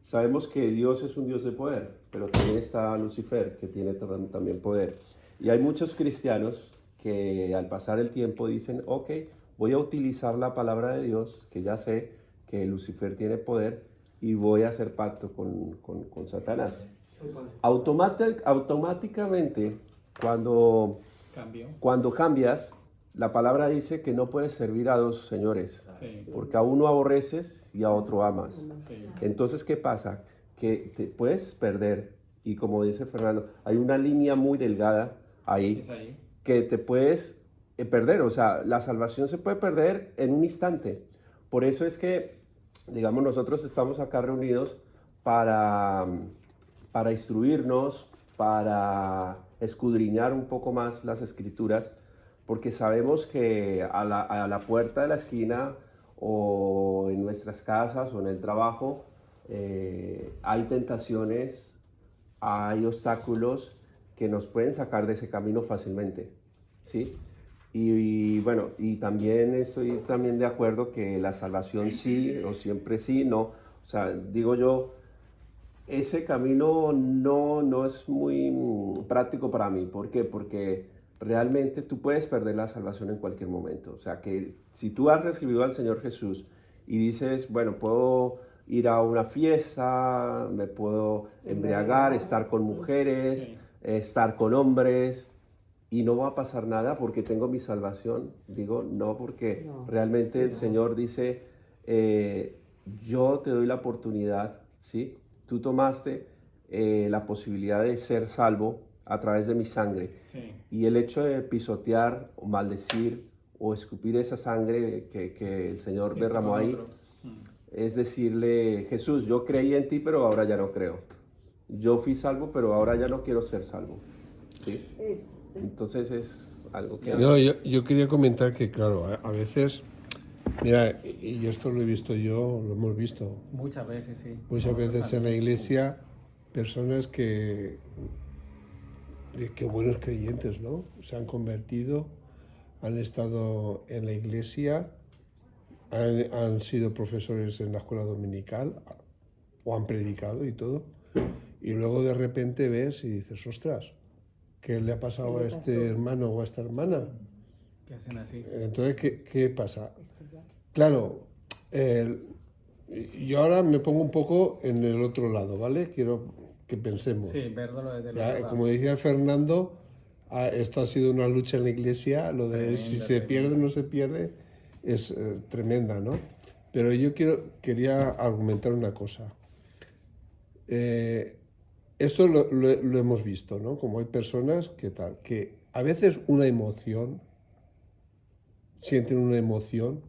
Sabemos que Dios es un Dios de poder, pero también está Lucifer, que tiene también poder. Y hay muchos cristianos que al pasar el tiempo dicen, ok, voy a utilizar la palabra de Dios, que ya sé que Lucifer tiene poder, y voy a hacer pacto con Satanás. Automáticamente, cuando cambias, la palabra dice que no puedes servir a dos señores, Sí, porque a uno aborreces y a otro amas. sí. Entonces, ¿qué pasa? Que te puedes perder, y como dice Fernando, hay una línea muy delgada ahí Es ahí. que te puedes perder, o sea, la salvación se puede perder en un instante. Por eso es que, digamos, nosotros estamos acá reunidos para instruirnos, para escudriñar un poco más las escrituras, porque sabemos que a la puerta de la esquina o en nuestras casas o en el trabajo hay tentaciones, hay obstáculos que nos pueden sacar de ese camino fácilmente, ¿sí? Y bueno, y también estoy también de acuerdo que la salvación sí, o siempre sí, no. O sea, digo yo, ese camino no es muy práctico para mí. ¿Por qué? Porque realmente tú puedes perder la salvación en cualquier momento. O sea, que si tú has recibido al Señor Jesús y dices, bueno, puedo ir a una fiesta, me puedo embriagar, estar con mujeres, Sí. estar con hombres, y no va a pasar nada porque tengo mi salvación. Digo, no, porque No, realmente el no. Señor dice, yo te doy la oportunidad, ¿sí? Tú tomaste la posibilidad de ser salvo a través de mi sangre. Sí. Y el hecho de pisotear o maldecir o escupir esa sangre que el Señor Sí, derramó con ahí, otro. es decirle, Jesús, yo creí en ti, pero ahora ya no creo. Yo fui salvo, pero ahora ya no quiero ser salvo. ¿Sí? Entonces es algo que... No, yo quería comentar que, claro, a veces, mira, y esto lo he visto yo, lo hemos visto Muchas veces, sí. muchas veces en la iglesia, personas que buenos creyentes, ¿no? Se han convertido, han estado en la iglesia, han sido profesores en la escuela dominical o han predicado y todo, y luego de repente ves y dices, ostras, ¿qué le ha pasado ¿Qué a le este pasó? hermano o a esta hermana? Que hacen así. Entonces, ¿qué pasa? Claro, yo ahora me pongo un poco en el otro lado, ¿vale? Quiero que pensemos. Sí, verlo desde el Ya, otro lado. como decía Fernando, esto ha sido una lucha en la iglesia, lo de Tremenda, si se tremenda. pierde o no se pierde es tremenda, ¿no? Pero yo quería argumentar una cosa. Esto lo hemos visto, ¿no? Como hay personas que a veces una emoción, sienten una emoción,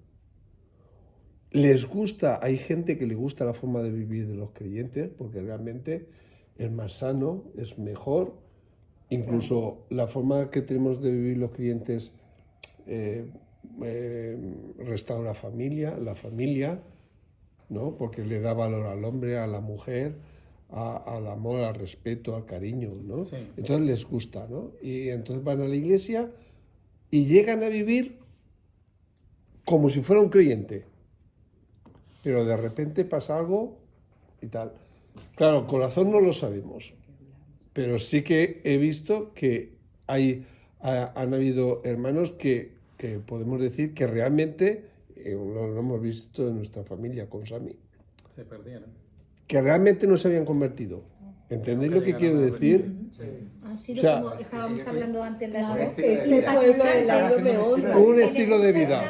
les gusta, hay gente que le gusta la forma de vivir de los creyentes, porque realmente es más sano, es mejor, incluso la forma que tenemos de vivir los creyentes restaura la familia, ¿no? Porque le da valor al hombre, a la mujer, al amor, al respeto, al cariño, ¿no? Sí. Entonces les gusta, ¿no? Y entonces van a la iglesia y llegan a vivir como si fuera un creyente. Pero de repente pasa algo y tal. Claro, el corazón no lo sabemos, pero sí que he visto que han habido hermanos que podemos decir que realmente, lo hemos visto en nuestra familia con Sami, Se perdieron. que realmente no se habían convertido. ¿Entendéis No lo que quiero llegaron a decir? Ha sido O sea, como estábamos hablando antes. Claro, Este pueblo del lado me honra. Un estilo de vida.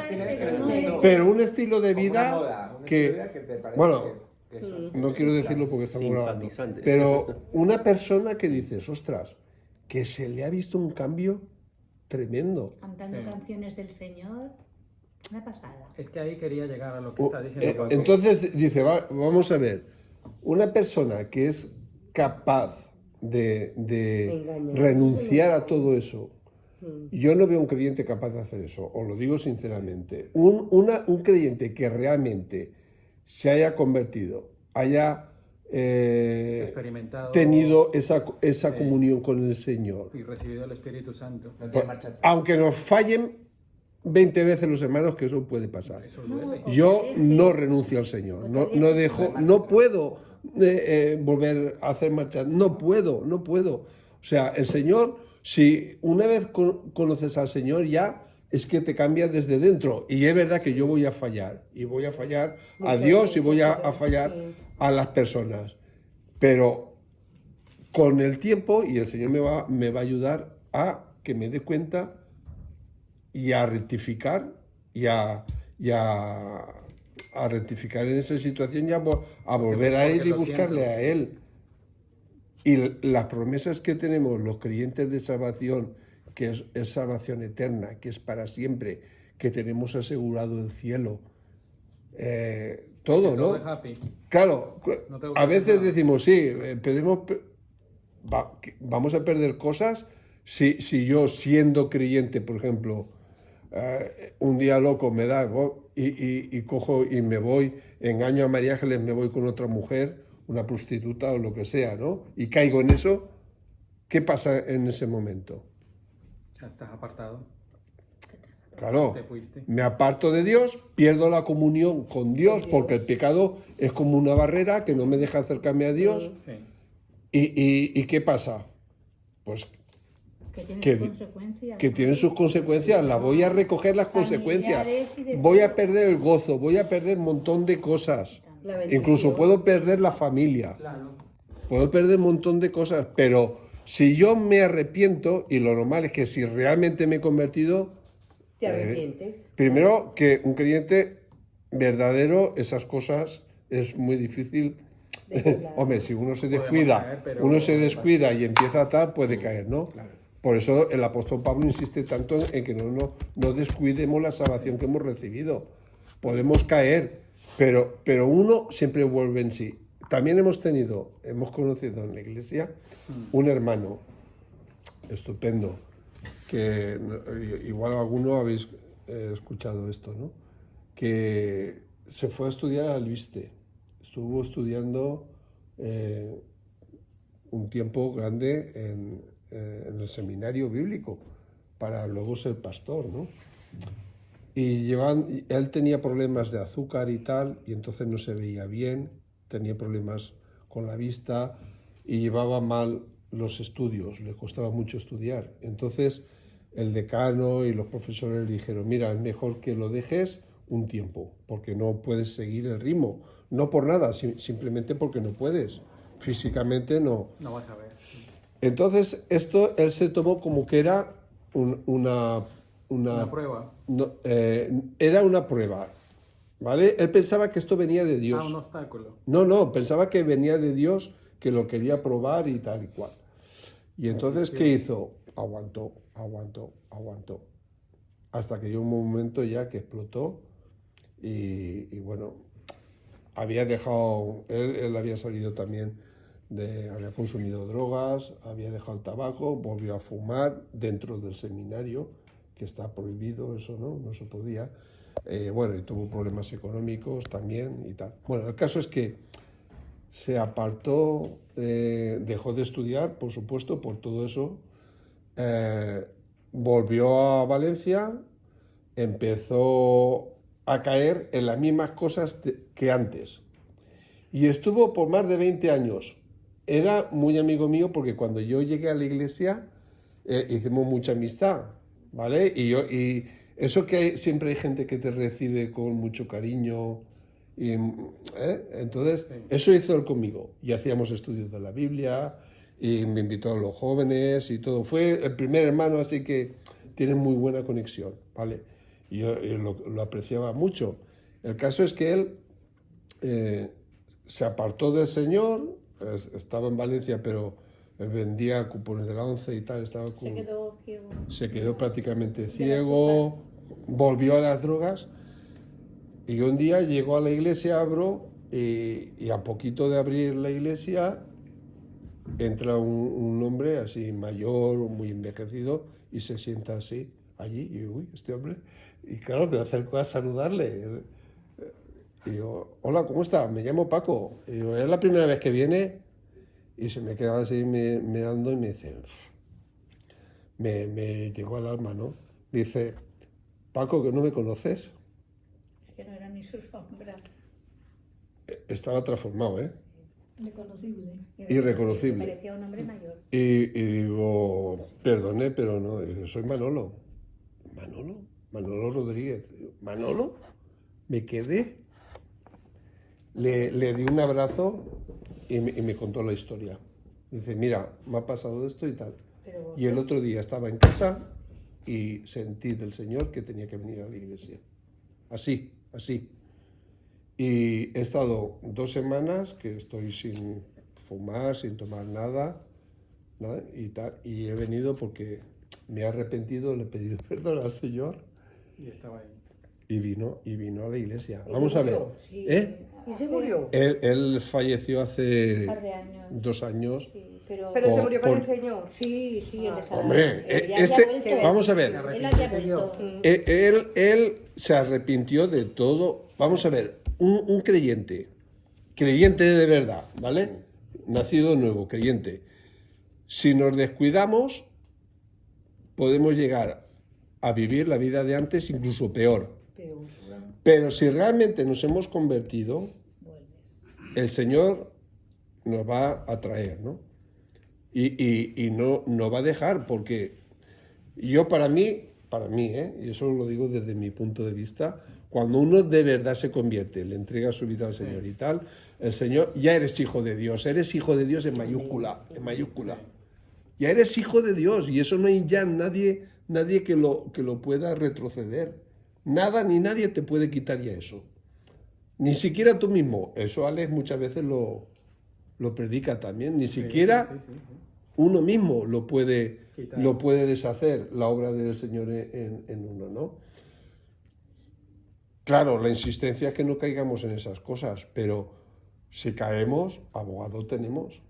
Pero un estilo de Como una vida moda, un que, estilo de vida que te parece bueno, que son- no quiero decirlo porque estamos grabando, Simpatizantes. pero una persona que dices, ostras, que se le ha visto un cambio tremendo. Cantando Sí. canciones del Señor. Una pasada. Es que ahí quería llegar a lo que está diciendo Paco. Entonces dice, vamos a ver, una persona que es capaz de Engañar. renunciar a todo eso, yo no veo un creyente capaz de hacer eso, os lo digo sinceramente. Un creyente que realmente se haya convertido, haya Experimentado tenido esa Sí. comunión con el Señor, y recibido el Espíritu Santo. No tiene marcha atrás. aunque nos fallen 20 veces los hermanos, que eso puede pasar. Eso duele. Yo no renuncio al Señor, no dejo, no puedo volver a hacer marcha, no puedo. O sea, el Señor, si una vez conoces al Señor ya, es que te cambia desde dentro. Y es verdad que yo voy a fallar, y voy a fallar a Muchas Dios y veces, voy a pero fallar sí. a las personas. Pero con el tiempo, y el Señor me va a ayudar a que me dé cuenta y a rectificar y a rectificar en esa situación y a volver a Él y lo buscarle siento. a Él. Y las promesas que tenemos los creyentes de salvación, que es salvación eterna, que es para siempre, que tenemos asegurado el cielo, todo, Todo ¿no? es happy. Claro, No tengo que a hacer veces nada. decimos, sí, vamos a perder cosas si yo, siendo creyente, por ejemplo, un día loco me da y cojo y me voy, engaño a María Ángeles, me voy con otra mujer, una prostituta o lo que sea, ¿no? Y caigo en eso, ¿qué pasa en ese momento? Ya estás apartado. Claro, Te fuiste. me aparto de Dios, pierdo la comunión con Dios, porque el pecado es como una barrera que no me deja acercarme a Dios. Sí. ¿Y qué pasa? Pues Que tiene que- sus consecuencias. que tiene sus consecuencias, las voy a recoger las consecuencias, Familiares y de voy a todo. perder el gozo, voy a perder un montón de cosas, La bendición. incluso puedo perder la familia, Claro. puedo perder un montón de cosas, pero si yo me arrepiento, y lo normal es que si realmente me he convertido, Te arrepientes. primero que un creyente verdadero, esas cosas es muy difícil. De verdad. Hombre, si uno se Podemos descuida, caer, pero- uno se descuida y empieza a tal, puede caer, ¿no? Por eso el apóstol Pablo insiste tanto en que no descuidemos la salvación que hemos recibido. Podemos caer, pero uno siempre vuelve en sí. También hemos conocido en la iglesia un hermano estupendo, que igual alguno habéis escuchado esto, ¿no? Que se fue a estudiar al Viste. Estuvo estudiando un tiempo grande en el seminario bíblico para luego ser pastor, ¿no? Y él tenía problemas de azúcar y tal, y entonces no se veía bien, tenía problemas con la vista y llevaba mal los estudios, le costaba mucho estudiar. Entonces el decano y los profesores le dijeron, mira, es mejor que lo dejes un tiempo, porque no puedes seguir el ritmo. No por nada, simplemente porque no puedes. Físicamente no. No vas a ver. Entonces esto él se tomó como que era una prueba. era una prueba, ¿vale? Él pensaba que esto venía de Dios. Ah, un obstáculo. No, pensaba que venía de Dios, que lo quería probar y tal y cual. Y entonces, ¿qué hizo? Aguantó. Hasta que llegó un momento ya que explotó y bueno, había dejado, él había salido también había consumido drogas, había dejado el tabaco, volvió a fumar dentro del seminario, que está prohibido, eso no se podía. bueno, y tuvo problemas económicos también y tal. Bueno, el caso es que se apartó, dejó de estudiar, por supuesto, por todo eso, volvió a Valencia, empezó a caer en las mismas cosas que antes. Y estuvo por más de 20 años. Era muy amigo mío porque cuando yo llegué a la iglesia hicimos mucha amistad, ¿vale? Y eso que siempre hay gente que te recibe con mucho cariño. Entonces, eso hizo él conmigo. Y hacíamos estudios de la Biblia y me invitó a los jóvenes y todo. Fue el primer hermano, así que tiene muy buena conexión, ¿vale? Y yo lo apreciaba mucho. El caso es que él se apartó del Señor, estaba en Valencia, pero vendía cupones de la ONCE y tal. Se quedó ciego. Se quedó prácticamente ciego, volvió a las drogas. Y un día llegó a la iglesia, abro, y a poquito de abrir la iglesia entra un hombre así mayor, muy envejecido, y se sienta así, allí, y uy, este hombre, y claro, me acerco a saludarle. Y digo, hola, ¿cómo está? Me llamo Paco. Y digo, es la primera vez que viene, y se me queda así mirando y me dice, me llegó al alma, ¿no? Dice, Paco, que no me conoces. Que no era ni su sombra. Estaba transformado, ¿eh? Reconocible. Irreconocible. Parecía un hombre mayor. Y digo, perdone, pero no. Y dice, soy Manolo. ¿Manolo? Manolo Rodríguez. ¿Manolo? Me quedé. Le di un abrazo y me contó la historia. Dice, mira, me ha pasado esto y tal. Y el otro día estaba en casa y sentí del Señor que tenía que venir a la iglesia. Así. Y he estado 2 semanas que estoy sin fumar, sin tomar nada y tal. Y he venido porque me he arrepentido, le he pedido perdón al Señor. Y estaba ahí. Y vino a la iglesia. Vamos a ver. Sí. ¿Y se murió? Él falleció hace Un par de años. 2 años. Sí, pero Pero se murió con el Señor. Sí, él estaba. Hombre, él ya había vuelto. vamos a ver. Él había vuelto. Él se arrepintió de todo. Vamos a ver, un creyente de verdad, ¿vale? Nacido nuevo, creyente. Si nos descuidamos, podemos llegar a vivir la vida de antes, incluso peor. Pero si realmente nos hemos convertido, el Señor nos va a traer, ¿no? Y no va a dejar, porque yo para mí, y eso lo digo desde mi punto de vista, cuando uno de verdad se convierte, le entrega su vida al Señor y tal, el Señor, ya eres hijo de Dios en mayúscula, Ya eres hijo de Dios y eso no hay ya nadie que lo pueda retroceder. Nada ni nadie te puede quitar ya eso. Ni siquiera tú mismo. Eso Alex muchas veces lo predica también. Ni siquiera uno mismo lo puede deshacer, la obra del Señor en uno, ¿no? Claro, la insistencia es que no caigamos en esas cosas, pero si caemos, abogado tenemos,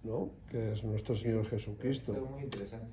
¿no? Que es nuestro Señor Jesucristo. Esto es muy interesante.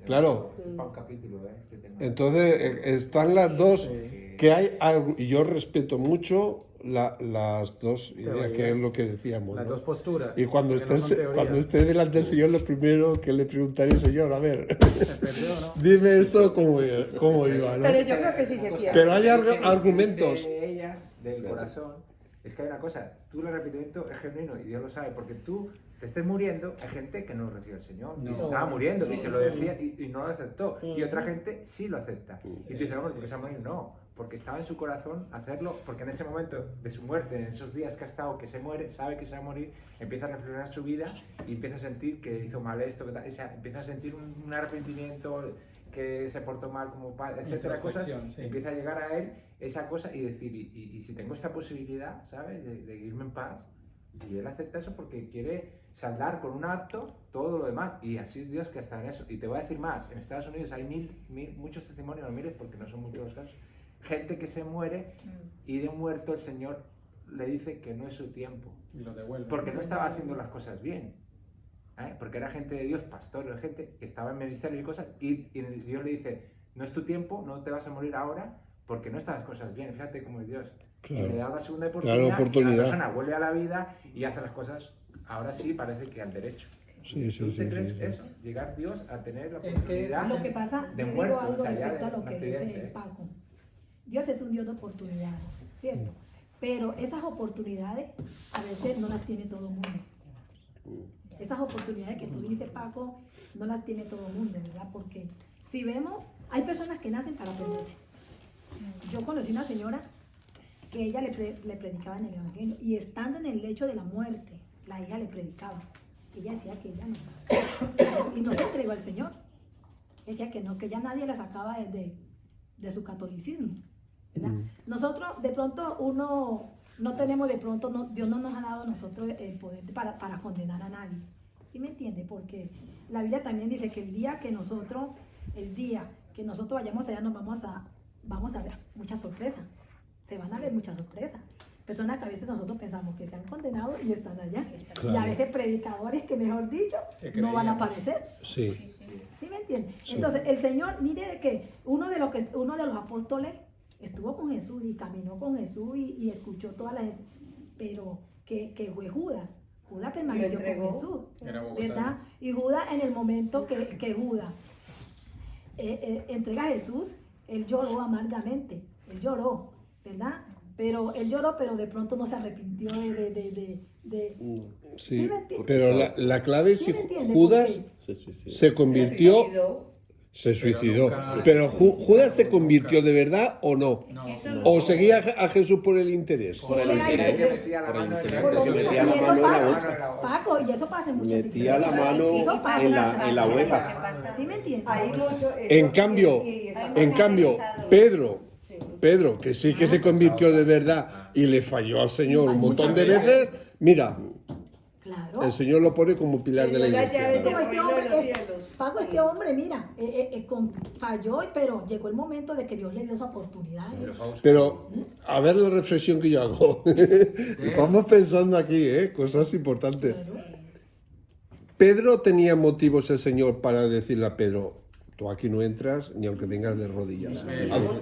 Claro. Es para un capítulo, este tema. Entonces, están las dos, que hay algo, y yo respeto mucho las dos ideas, que es lo que decíamos, Las ¿no? dos posturas. Y cuando que no son teorías. esté delante del Señor, lo primero que le preguntaré, Señor, a ver, ¿Se perdió o no? dime eso cómo iba, ¿no? Pero yo creo que sí se pierde. Pero hay argumentos. De ella, del corazón, es que hay una cosa, tú el arrepentimiento es genuino y Dios lo sabe, porque tú te estés muriendo, hay gente que no lo recibe el Señor, y se estaba muriendo, y se lo decía y no lo aceptó, y otra gente sí lo acepta. Y tú dices, bueno, porque se ha muerto, no, porque estaba en su corazón hacerlo, porque en ese momento de su muerte, en esos días que ha estado, que se muere, sabe que se va a morir, empieza a reflexionar su vida y empieza a sentir que hizo mal esto, o sea, empieza a sentir un arrepentimiento, que se portó mal como padre, etcétera, cosas, sí. empieza a llegar a él esa cosa y decir, y si tengo esta posibilidad, ¿sabes?, de irme en paz, y él acepta eso porque quiere saldar con un acto todo lo demás, y así es Dios que está en eso. Y te voy a decir más, en Estados Unidos hay muchos testimonios, no mires porque no son muchos los casos, gente que se muere y de un muerto el Señor le dice que no es su tiempo, Y lo devuelve. porque no estaba haciendo las cosas bien. Porque era gente de Dios, pastor, gente que estaba en ministerio y cosas, y Dios le dice, no es tu tiempo, no te vas a morir ahora, porque no están las cosas bien. Fíjate cómo es Dios. Claro. Y le da la segunda Claro, oportunidad, y la oportunidad. persona vuelve a la vida y hace las cosas, ahora sí parece que al derecho. Sí, sí, ¿Tú sí, te crees sí, sí. eso? Llegar Dios a tener la Es que oportunidad Lo que pasa, de yo digo muerto, algo o sea, ya respecto a de lo un que accidente, dice ¿eh? Paco. Dios es un Dios de oportunidades, ¿cierto? Pero esas oportunidades a veces no las tiene todo el mundo. Esas oportunidades que tú dices, Paco, no las tiene todo el mundo, ¿verdad? Porque si vemos, hay personas que nacen para perderse. Yo conocí una señora que ella le predicaba en el Evangelio y estando en el lecho de la muerte, la hija le predicaba. Ella decía que ella no. Y no se entregó al Señor. Decía que no, que ya nadie la sacaba de su catolicismo, ¿verdad? Nosotros, de pronto, no tenemos, de pronto, Dios no nos ha dado a nosotros el poder para condenar a nadie. ¿Sí me entiende? Porque la Biblia también dice que el día que nosotros vayamos allá, nos vamos a ver muchas sorpresas. Se van a ver muchas sorpresas. Personas que a veces nosotros pensamos que se han condenado y están allá. Claro. Y a veces predicadores que, mejor dicho, no van a aparecer. Sí. ¿Sí me entiendes? Sí. Entonces, el Señor, mire de que uno de los apóstoles estuvo con Jesús y caminó con Jesús y escuchó todas las... Pero que fue Judas. Judas permaneció con Jesús, Era Bogotá. ¿verdad? Y Judas, en el momento que Judas entrega a Jesús, él lloró amargamente. Él lloró, ¿verdad? Pero él lloró, pero de pronto no se arrepintió de Sí, ¿sí me entiende? pero la clave es ¿Sí si me entiende? Judas Porque- Se suicidó. se convirtió, se suicidó. Pero Judas se convirtió de verdad o no. O seguía a Jesús por el interés. Por el Él era interés. Que metía la mano en Por lo Yo mismo, metía la y eso mano en la pasa, bolsa. Paco, y eso pasa en muchas Metía la iglesias. mano Eso pasa en muchas la iglesias. oveja. ¿Sí me entiendes? Hay mucho En cambio, Pedro, que sí que se convirtió de verdad y le falló al Señor un montón de veces, mira, Claro. el Señor lo pone como pilar de la iglesia. Como este hombre, Paco, este hombre, mira, falló, pero llegó el momento de que Dios le dio esa oportunidad. Pero, a ver la reflexión que yo hago. Vamos pensando aquí, cosas importantes. Pedro tenía motivos el Señor para decirle a Pedro, tú aquí no entras ni aunque vengas de rodillas.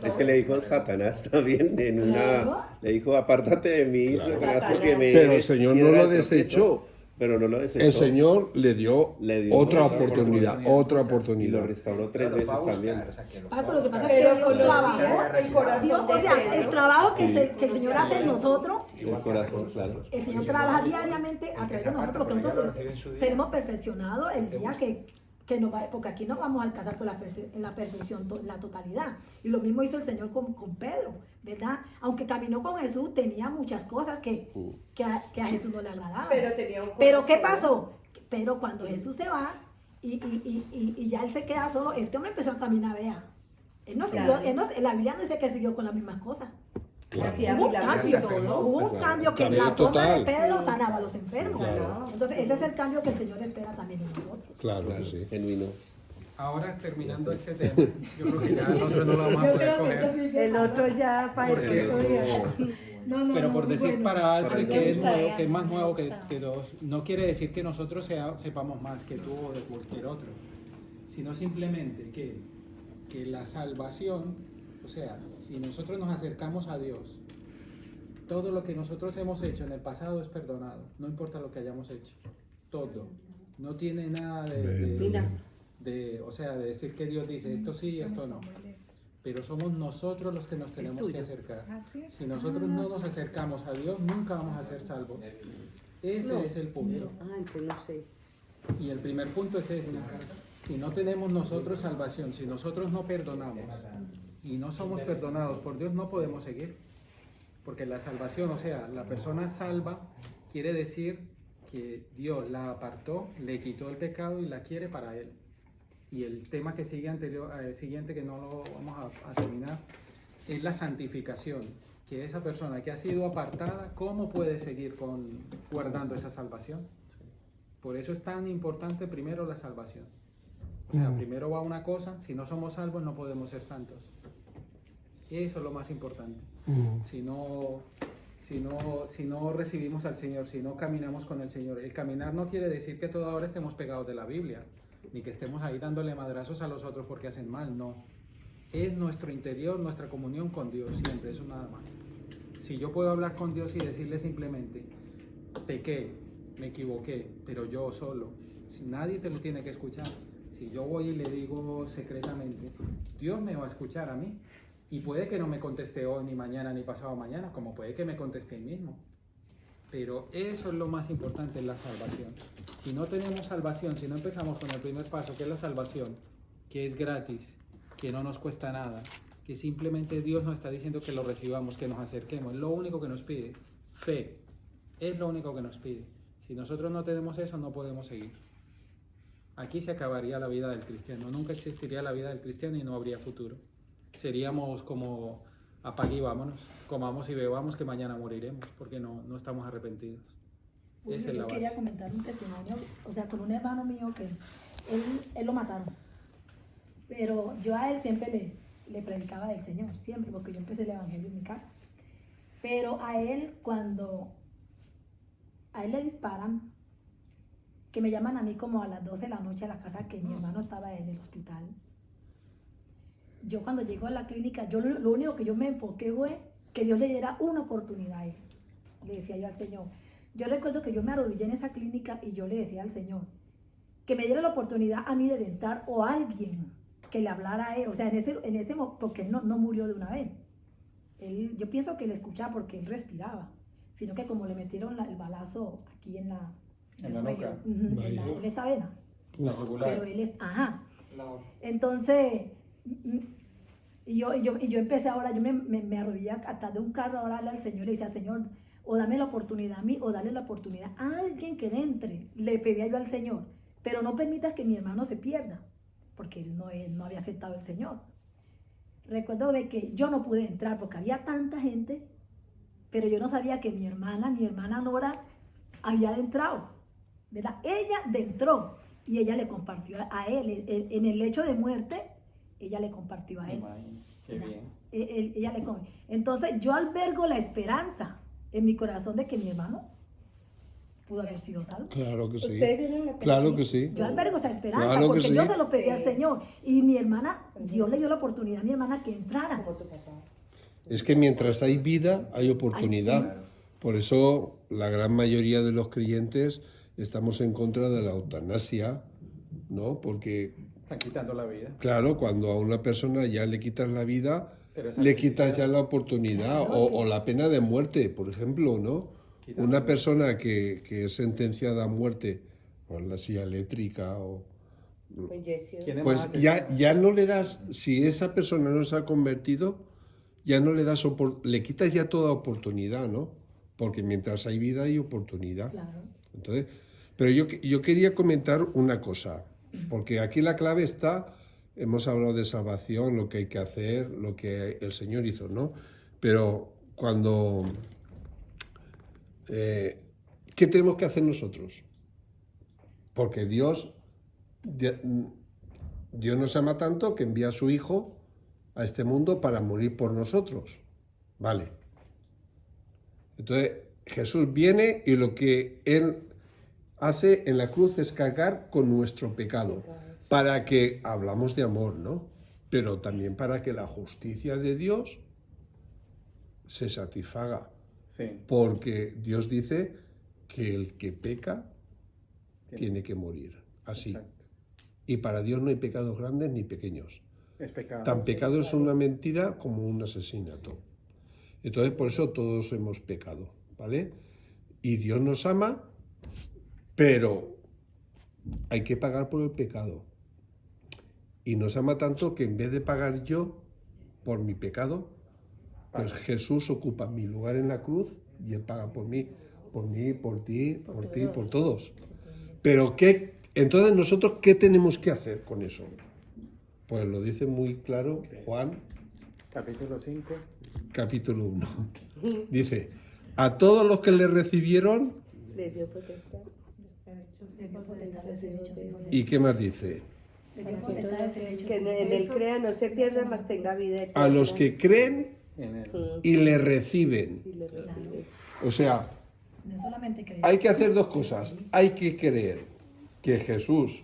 Es que le dijo Satanás también en una... Claro. Le dijo, apártate de mí, Satanás, porque me... Pero el Señor no piedra lo de tropiezo". desechó. Pero no lo desechó. El Señor le dio otra oportunidad, otra Y lo oportunidad. restauró 3 veces también. Paco, lo que pasa es que Dios trabajó. Dios, o sea, el trabajo que el Señor hace en nosotros, El corazón, claro. el Señor trabaja diariamente a través de nosotros, porque nosotros seremos perfeccionados el día que nos va, porque aquí no vamos a alcanzar por la perfección, la totalidad. Y lo mismo hizo el Señor con Pedro, ¿verdad? Aunque caminó con Jesús, tenía muchas cosas que a Jesús no le agradaban. Pero tenía un Pero ¿qué corazón. pasó? Pero cuando Jesús se va y ya él se queda solo, este hombre empezó a caminar, vea. Él no siguió, la Biblia no dice que siguió con las mismas cosas. Hacía Hubo un milagros y cambio, todo. hubo un cambio que Cambio la sombra total. de Pedro sanaba a los enfermos. Claro. Entonces ese es el cambio que el Señor espera también en nosotros. Claro que sí. Genuino. Ahora, terminando este tema, yo creo que ya nosotros no lo vamos a poder coger. El otro ya para Porque- el otro día. Pero por decir bueno. para Alfred Para que es el- nuevo, que es más nuevo que todos, no quiere decir que nosotros sepamos más que tú o de cualquier otro, sino simplemente que la salvación, o sea, si nosotros nos acercamos a Dios, todo lo que nosotros hemos hecho en el pasado es perdonado, no importa lo que hayamos hecho, todo. No tiene nada o sea, de decir que Dios dice esto sí y esto no. Pero somos nosotros los que nos tenemos que acercar. Si nosotros no nos acercamos a Dios, nunca vamos a ser salvos. Ese es el punto. Entonces no sé. Y el primer punto es ese. Si no tenemos nosotros salvación, si nosotros no perdonamos y no somos perdonados por Dios, no podemos seguir. Porque la salvación, o sea, la persona salva, quiere decir que Dios la apartó, le quitó el pecado y la quiere para Él. Y el tema que sigue siguiente, que no lo vamos a terminar, es la santificación. Que esa persona que ha sido apartada, ¿cómo puede seguir guardando esa salvación? Por eso es tan importante primero la salvación. O sea, primero va una cosa, si no somos salvos no podemos ser santos. Eso es lo más importante. Si no recibimos al Señor, si no caminamos con el Señor. El caminar no quiere decir que toda hora estemos pegados de la Biblia, ni que estemos ahí dándole madrazos a los otros porque hacen mal, no. es nuestro interior, nuestra comunión con Dios, siempre, eso nada más. Si yo puedo hablar con Dios y decirle simplemente, pequé, me equivoqué, pero yo solo, si nadie te lo tiene que escuchar, si yo voy y le digo secretamente, Dios me va a escuchar a mí, y puede que no me conteste hoy, ni mañana, ni pasado mañana, como puede que me conteste él mismo. Pero eso es lo más importante, la salvación. Si no tenemos salvación, si no empezamos con el primer paso, que es la salvación, que es gratis, que no nos cuesta nada, que simplemente Dios nos está diciendo que lo recibamos, que nos acerquemos, es lo único que nos pide. Fe, es lo único que nos pide. Si nosotros no tenemos eso, no podemos seguir. Aquí se acabaría la vida del cristiano, nunca existiría la vida del cristiano y no habría futuro. Seríamos como apague y vámonos, comamos y bebamos que mañana moriremos, porque no estamos arrepentidos. Esa es la Yo quería base. comentar un testimonio, o sea, con un hermano mío que él lo mataron, pero yo a él siempre le predicaba del Señor, siempre, porque yo empecé el evangelio en mi casa. Pero a él, cuando a él le disparan, que me llaman a mí como a las 12 de la noche a la casa que mi hermano estaba en el hospital. Yo cuando llego a la clínica, lo único que yo me enfoqué fue que Dios le diera una oportunidad a él. Le decía yo al Señor. Yo recuerdo que yo me arrodillé en esa clínica y yo le decía al Señor que me diera la oportunidad a mí de entrar o a alguien que le hablara a él. O sea, porque él no murió de una vez. Yo pienso que él escuchaba porque él respiraba, sino que como le metieron el balazo aquí en la nuca. En esta vena. La jugular. Pero él es, ajá. La otra. Entonces, y yo empecé ahora, yo me arrodillé atrás de un carro ahora al Señor y le decía, Señor, o dame la oportunidad a mí o dale la oportunidad a alguien que entre. Le pedía yo al Señor, pero no permitas que mi hermano se pierda, porque él no había aceptado el Señor. Recuerdo de que yo no pude entrar porque había tanta gente, pero yo no sabía que mi hermana Nora había adentrado, ¿verdad? Ella entró y ella le compartió a él, en el lecho de muerte, ella le compartió a él. Qué bien. Ella le come. Entonces yo albergo la esperanza en mi corazón de que mi hermano pudo haber sido salvo. Claro que sí. ¿Ustedes vieron la Claro que sí. Yo albergo esa esperanza Claro que porque sí. yo se lo pedí al Sí. Señor y mi hermana, Dios le dio la oportunidad a mi hermana que entrara. Como tu papá. Es que mientras hay vida, hay oportunidad. Ay, Por eso la gran mayoría de los creyentes estamos en contra de la eutanasia, ¿no? Porque, Están quitando la vida. claro, cuando a una persona ya le quitas la vida, Pero es le quitas artificial. ya la oportunidad, Claro, o la pena de muerte, por ejemplo, ¿no? Quitando. Una persona que es sentenciada a muerte por la silla eléctrica o... Inyección. ¿Quién es Pues más ya, asesino? ya no le das, si esa persona no se ha convertido, ya no le das, le quitas ya toda oportunidad, ¿no? Porque mientras hay vida hay oportunidad. Claro. Entonces, pero yo quería comentar una cosa, porque aquí la clave está, hemos hablado de salvación, lo que hay que hacer, lo que el Señor hizo, ¿no? Pero cuando... ¿qué tenemos que hacer nosotros? Porque Dios nos ama tanto que envía a su Hijo a este mundo para morir por nosotros. Vale. Entonces, Jesús viene y lo que Él hace en la cruz es cargar con nuestro pecado. Para que, hablamos de amor, ¿no? Pero también para que la justicia de Dios se satisfaga. Sí. Porque Dios dice que el que peca tiene que morir. Así. Exacto. Y para Dios no hay pecados grandes ni pequeños. Es pecado. Tan pecado es una mentira como un asesinato. Entonces, por eso todos hemos pecado, ¿vale? Y Dios nos ama, pero hay que pagar por el pecado. Y nos ama tanto que en vez de pagar yo por mi pecado, pues Jesús ocupa mi lugar en la cruz y Él paga por mí, por ti, por todos. Pero entonces nosotros, ¿qué tenemos que hacer con eso? Pues lo dice muy claro Juan, Capítulo 5. capítulo 1. Dice, a todos los que le recibieron, Le dio potestad. Le dio potestad de ser hechos hijos de Dios. ¿y qué más dice? Le dio potestad de ser hechos Que hijos de en él Dios. crea no se pierda, mas tenga vida eterna. A los que creen En él. y le reciben. Y le recibe. O sea, No solamente creer. hay que hacer dos cosas. Hay que creer que Jesús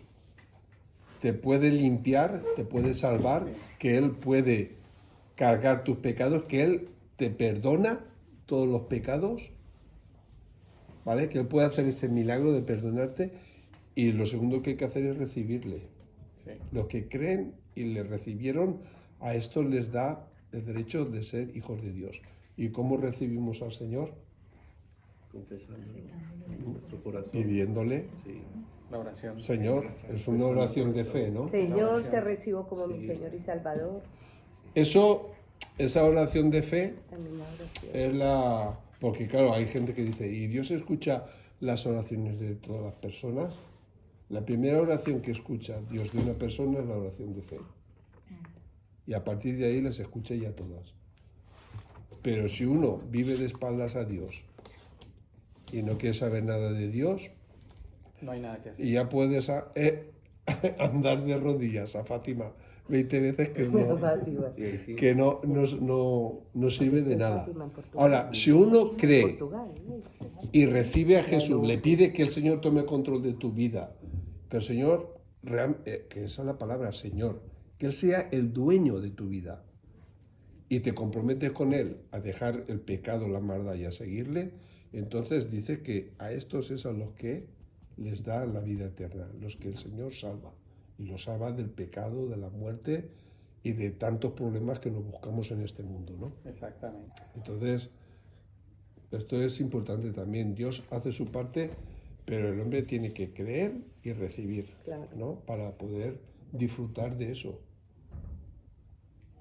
te puede limpiar, te puede salvar, que Él puede cargar tus pecados, que Él te perdona todos los pecados, ¿vale? Que Él puede hacer ese milagro de perdonarte, y lo segundo que hay que hacer es recibirle. Sí. Los que creen y le recibieron, a estos les da el derecho de ser hijos de Dios. ¿Y cómo recibimos al Señor? Confesando nuestro corazón. Pidiéndole. Sí. La oración. Señor, es una oración de fe, ¿no? Señor, te recibo como mi Señor y Salvador. Eso, esa oración de fe También la oración. es la... Porque claro, hay gente que dice, ¿y Dios escucha las oraciones de todas las personas? La primera oración que escucha Dios de una persona es la oración de fe. Y a partir de ahí las escucha ya todas. Pero si uno vive de espaldas a Dios y no quiere saber nada de Dios, No hay nada que hacer. y ya puedes andar de rodillas a Fátima 20 veces que Fátima. no sirve de nada. Fátima en Portugal. Ahora, si uno cree Portugal, ¿no? y recibe a Jesús, le pide que el Señor tome control de tu vida, que el Señor, que esa es la palabra, Señor, que Él sea el dueño de tu vida, y te comprometes con Él a dejar el pecado, la maldad y a seguirle, entonces dice que a estos es a los que les da la vida eterna, los que el Señor salva, y los salva del pecado, de la muerte y de tantos problemas que nos buscamos en este mundo, ¿no? Exactamente. Entonces, esto es importante también. Dios hace su parte, pero el hombre tiene que creer y recibir, Claro. ¿no? Para poder disfrutar de eso.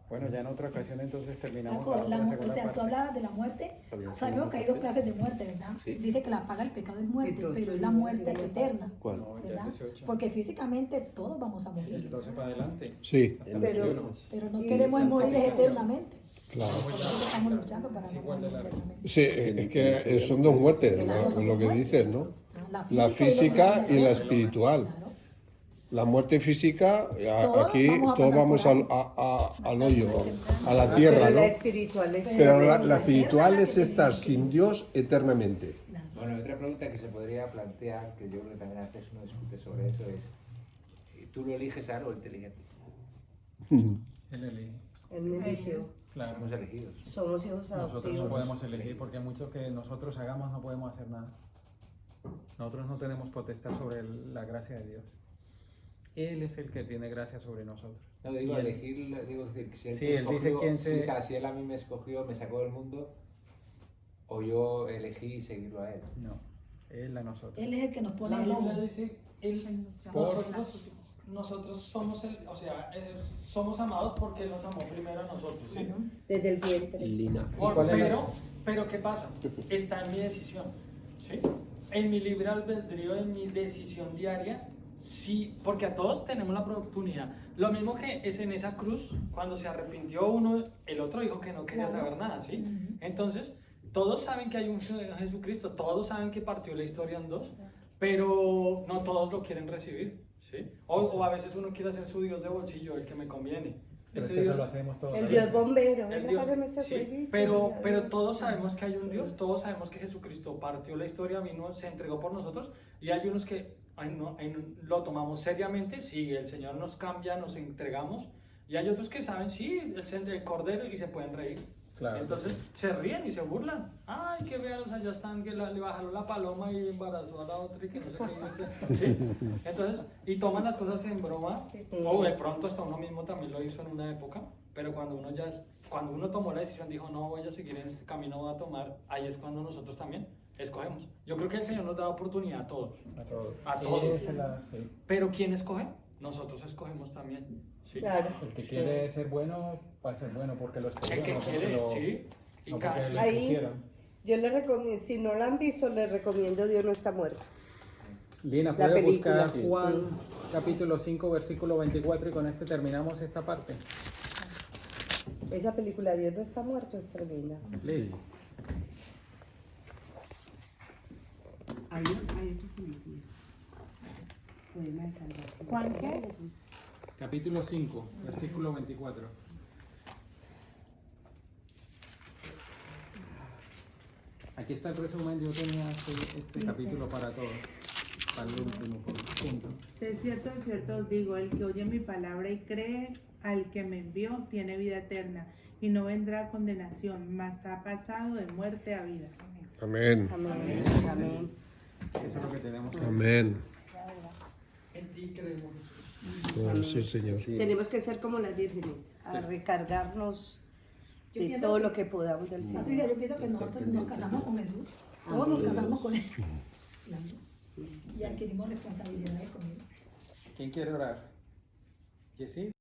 Bueno, ya en otra ocasión entonces terminamos Paco, la segunda o sea, tú parte. hablabas de la muerte. Había Sabemos que hay dos clases de muerte, ¿verdad? Sí. Dice que la paga el pecado es muerte, Pero pero es la muerte eterna, ¿Cuál? No, ya ¿verdad? es 18. Porque físicamente todos vamos a Sí, morir, 12 para adelante. Sí, Hasta el Pero- 21. pero no Y queremos morir eternamente. claro. Por eso que estamos luchando para Sí, no igual de morir largo. eternamente. Sí, es que son dos muertes, lo que dices, ¿no? La física y la espiritual. Claro. La muerte física, Todos aquí vamos a todos pasar vamos por al hoyo, a la tierra, Pero ¿no? la espiritual es Pero la espiritual es estar sin Dios eternamente. Bueno, otra pregunta que se podría plantear, que yo creo que también a veces uno discute sobre eso, es, ¿tú lo eliges a él o él te elige a ti? Él elige. Él me eligió. Claro. Somos elegidos. Somos hijos Nosotros no adoptivos. podemos elegir porque mucho que nosotros hagamos no podemos hacer nada. Nosotros no tenemos potestad sobre la gracia de Dios. Él es el que tiene gracia sobre nosotros. No, digo Y él- elegir, digo decir, que si él Sí, te él dice escogió, quién sí, se- o sea, si él a mí me escogió, me sacó del mundo, o yo elegí seguirlo a él. No, Él a nosotros. Él es el que nos pone La el Biblia ojo. dice, nosotros somos somos amados porque Él nos amó primero a nosotros, ¿sí? Desde el vientre. Lina. cuál es Pero ¿qué pasa? Está en mi decisión, ¿sí? En mi libre albedrío, en mi decisión diaria, sí, porque a todos tenemos la oportunidad. Lo mismo que es en esa cruz, cuando se arrepintió uno, el otro dijo que no quería Claro. saber nada, ¿sí? Entonces, todos saben que hay un Jesucristo, todos saben que partió la historia en dos, pero no todos lo quieren recibir, ¿sí? O a veces uno quiere ser su Dios de bolsillo, el que me conviene. Pero es Este que eso Dios- lo hacemos todos. El Dios bombero. el Venga, Dios, pásame este sí, jueguito. pero todos sabemos que hay un Dios, todos sabemos que Jesucristo partió la historia, vino, se entregó por nosotros, y hay unos que lo tomamos seriamente, sí, el Señor nos cambia, nos entregamos, y hay otros que saben, sí, el Cordero, y se pueden reír. Claro. Entonces se ríen y se burlan. Ay, que vean, allá están, que le bajaron la paloma y embarazó a la otra y que no sé qué. ¿Sí? Entonces, y toman las cosas en broma, o de pronto hasta uno mismo también lo hizo en una época, pero cuando uno tomó la decisión, dijo, no voy a seguir en este camino, voy a tomar, ahí es cuando nosotros también escogemos. Yo creo que el Señor nos da oportunidad a todos. A todos. A todos. Sí. Pero ¿quién escoge? Nosotros escogemos también. ¿sí? Claro. El que quiere ser bueno, va a ser bueno porque lo escogió, El que no porque quiere, lo, sí. Y no cada- porque le Ahí- pusieron. Yo les recomiendo, si no la han visto, les recomiendo Dios no está muerto. Lina, La puede película. buscar Juan capítulo 5, versículo 24 y con este terminamos esta parte. Esa película Dios no está muerto es tremenda. Liz. Hay otra película. Poema de salvación. ¿Juan qué? Capítulo 5, versículo 24. Aquí está el resumen, yo tenía este capítulo para todos, para el último punto. Te de cierto os digo, el que oye mi palabra y cree al que me envió, tiene vida eterna, y no vendrá a condenación, mas ha pasado de muerte a vida. Amén. Amén. Amén. Eso es lo que tenemos que hacer. Amén. En ti creemos. Sí, Señor. Tenemos que ser como las vírgenes, a recargarnos Yo de pienso todo que- lo que podamos del Señor. Patricia, yo pienso que nosotros nos casamos con Jesús. Todos nos casamos con Él. Claro. Y adquirimos responsabilidades con Él. ¿Quién quiere orar? ¿Jessy?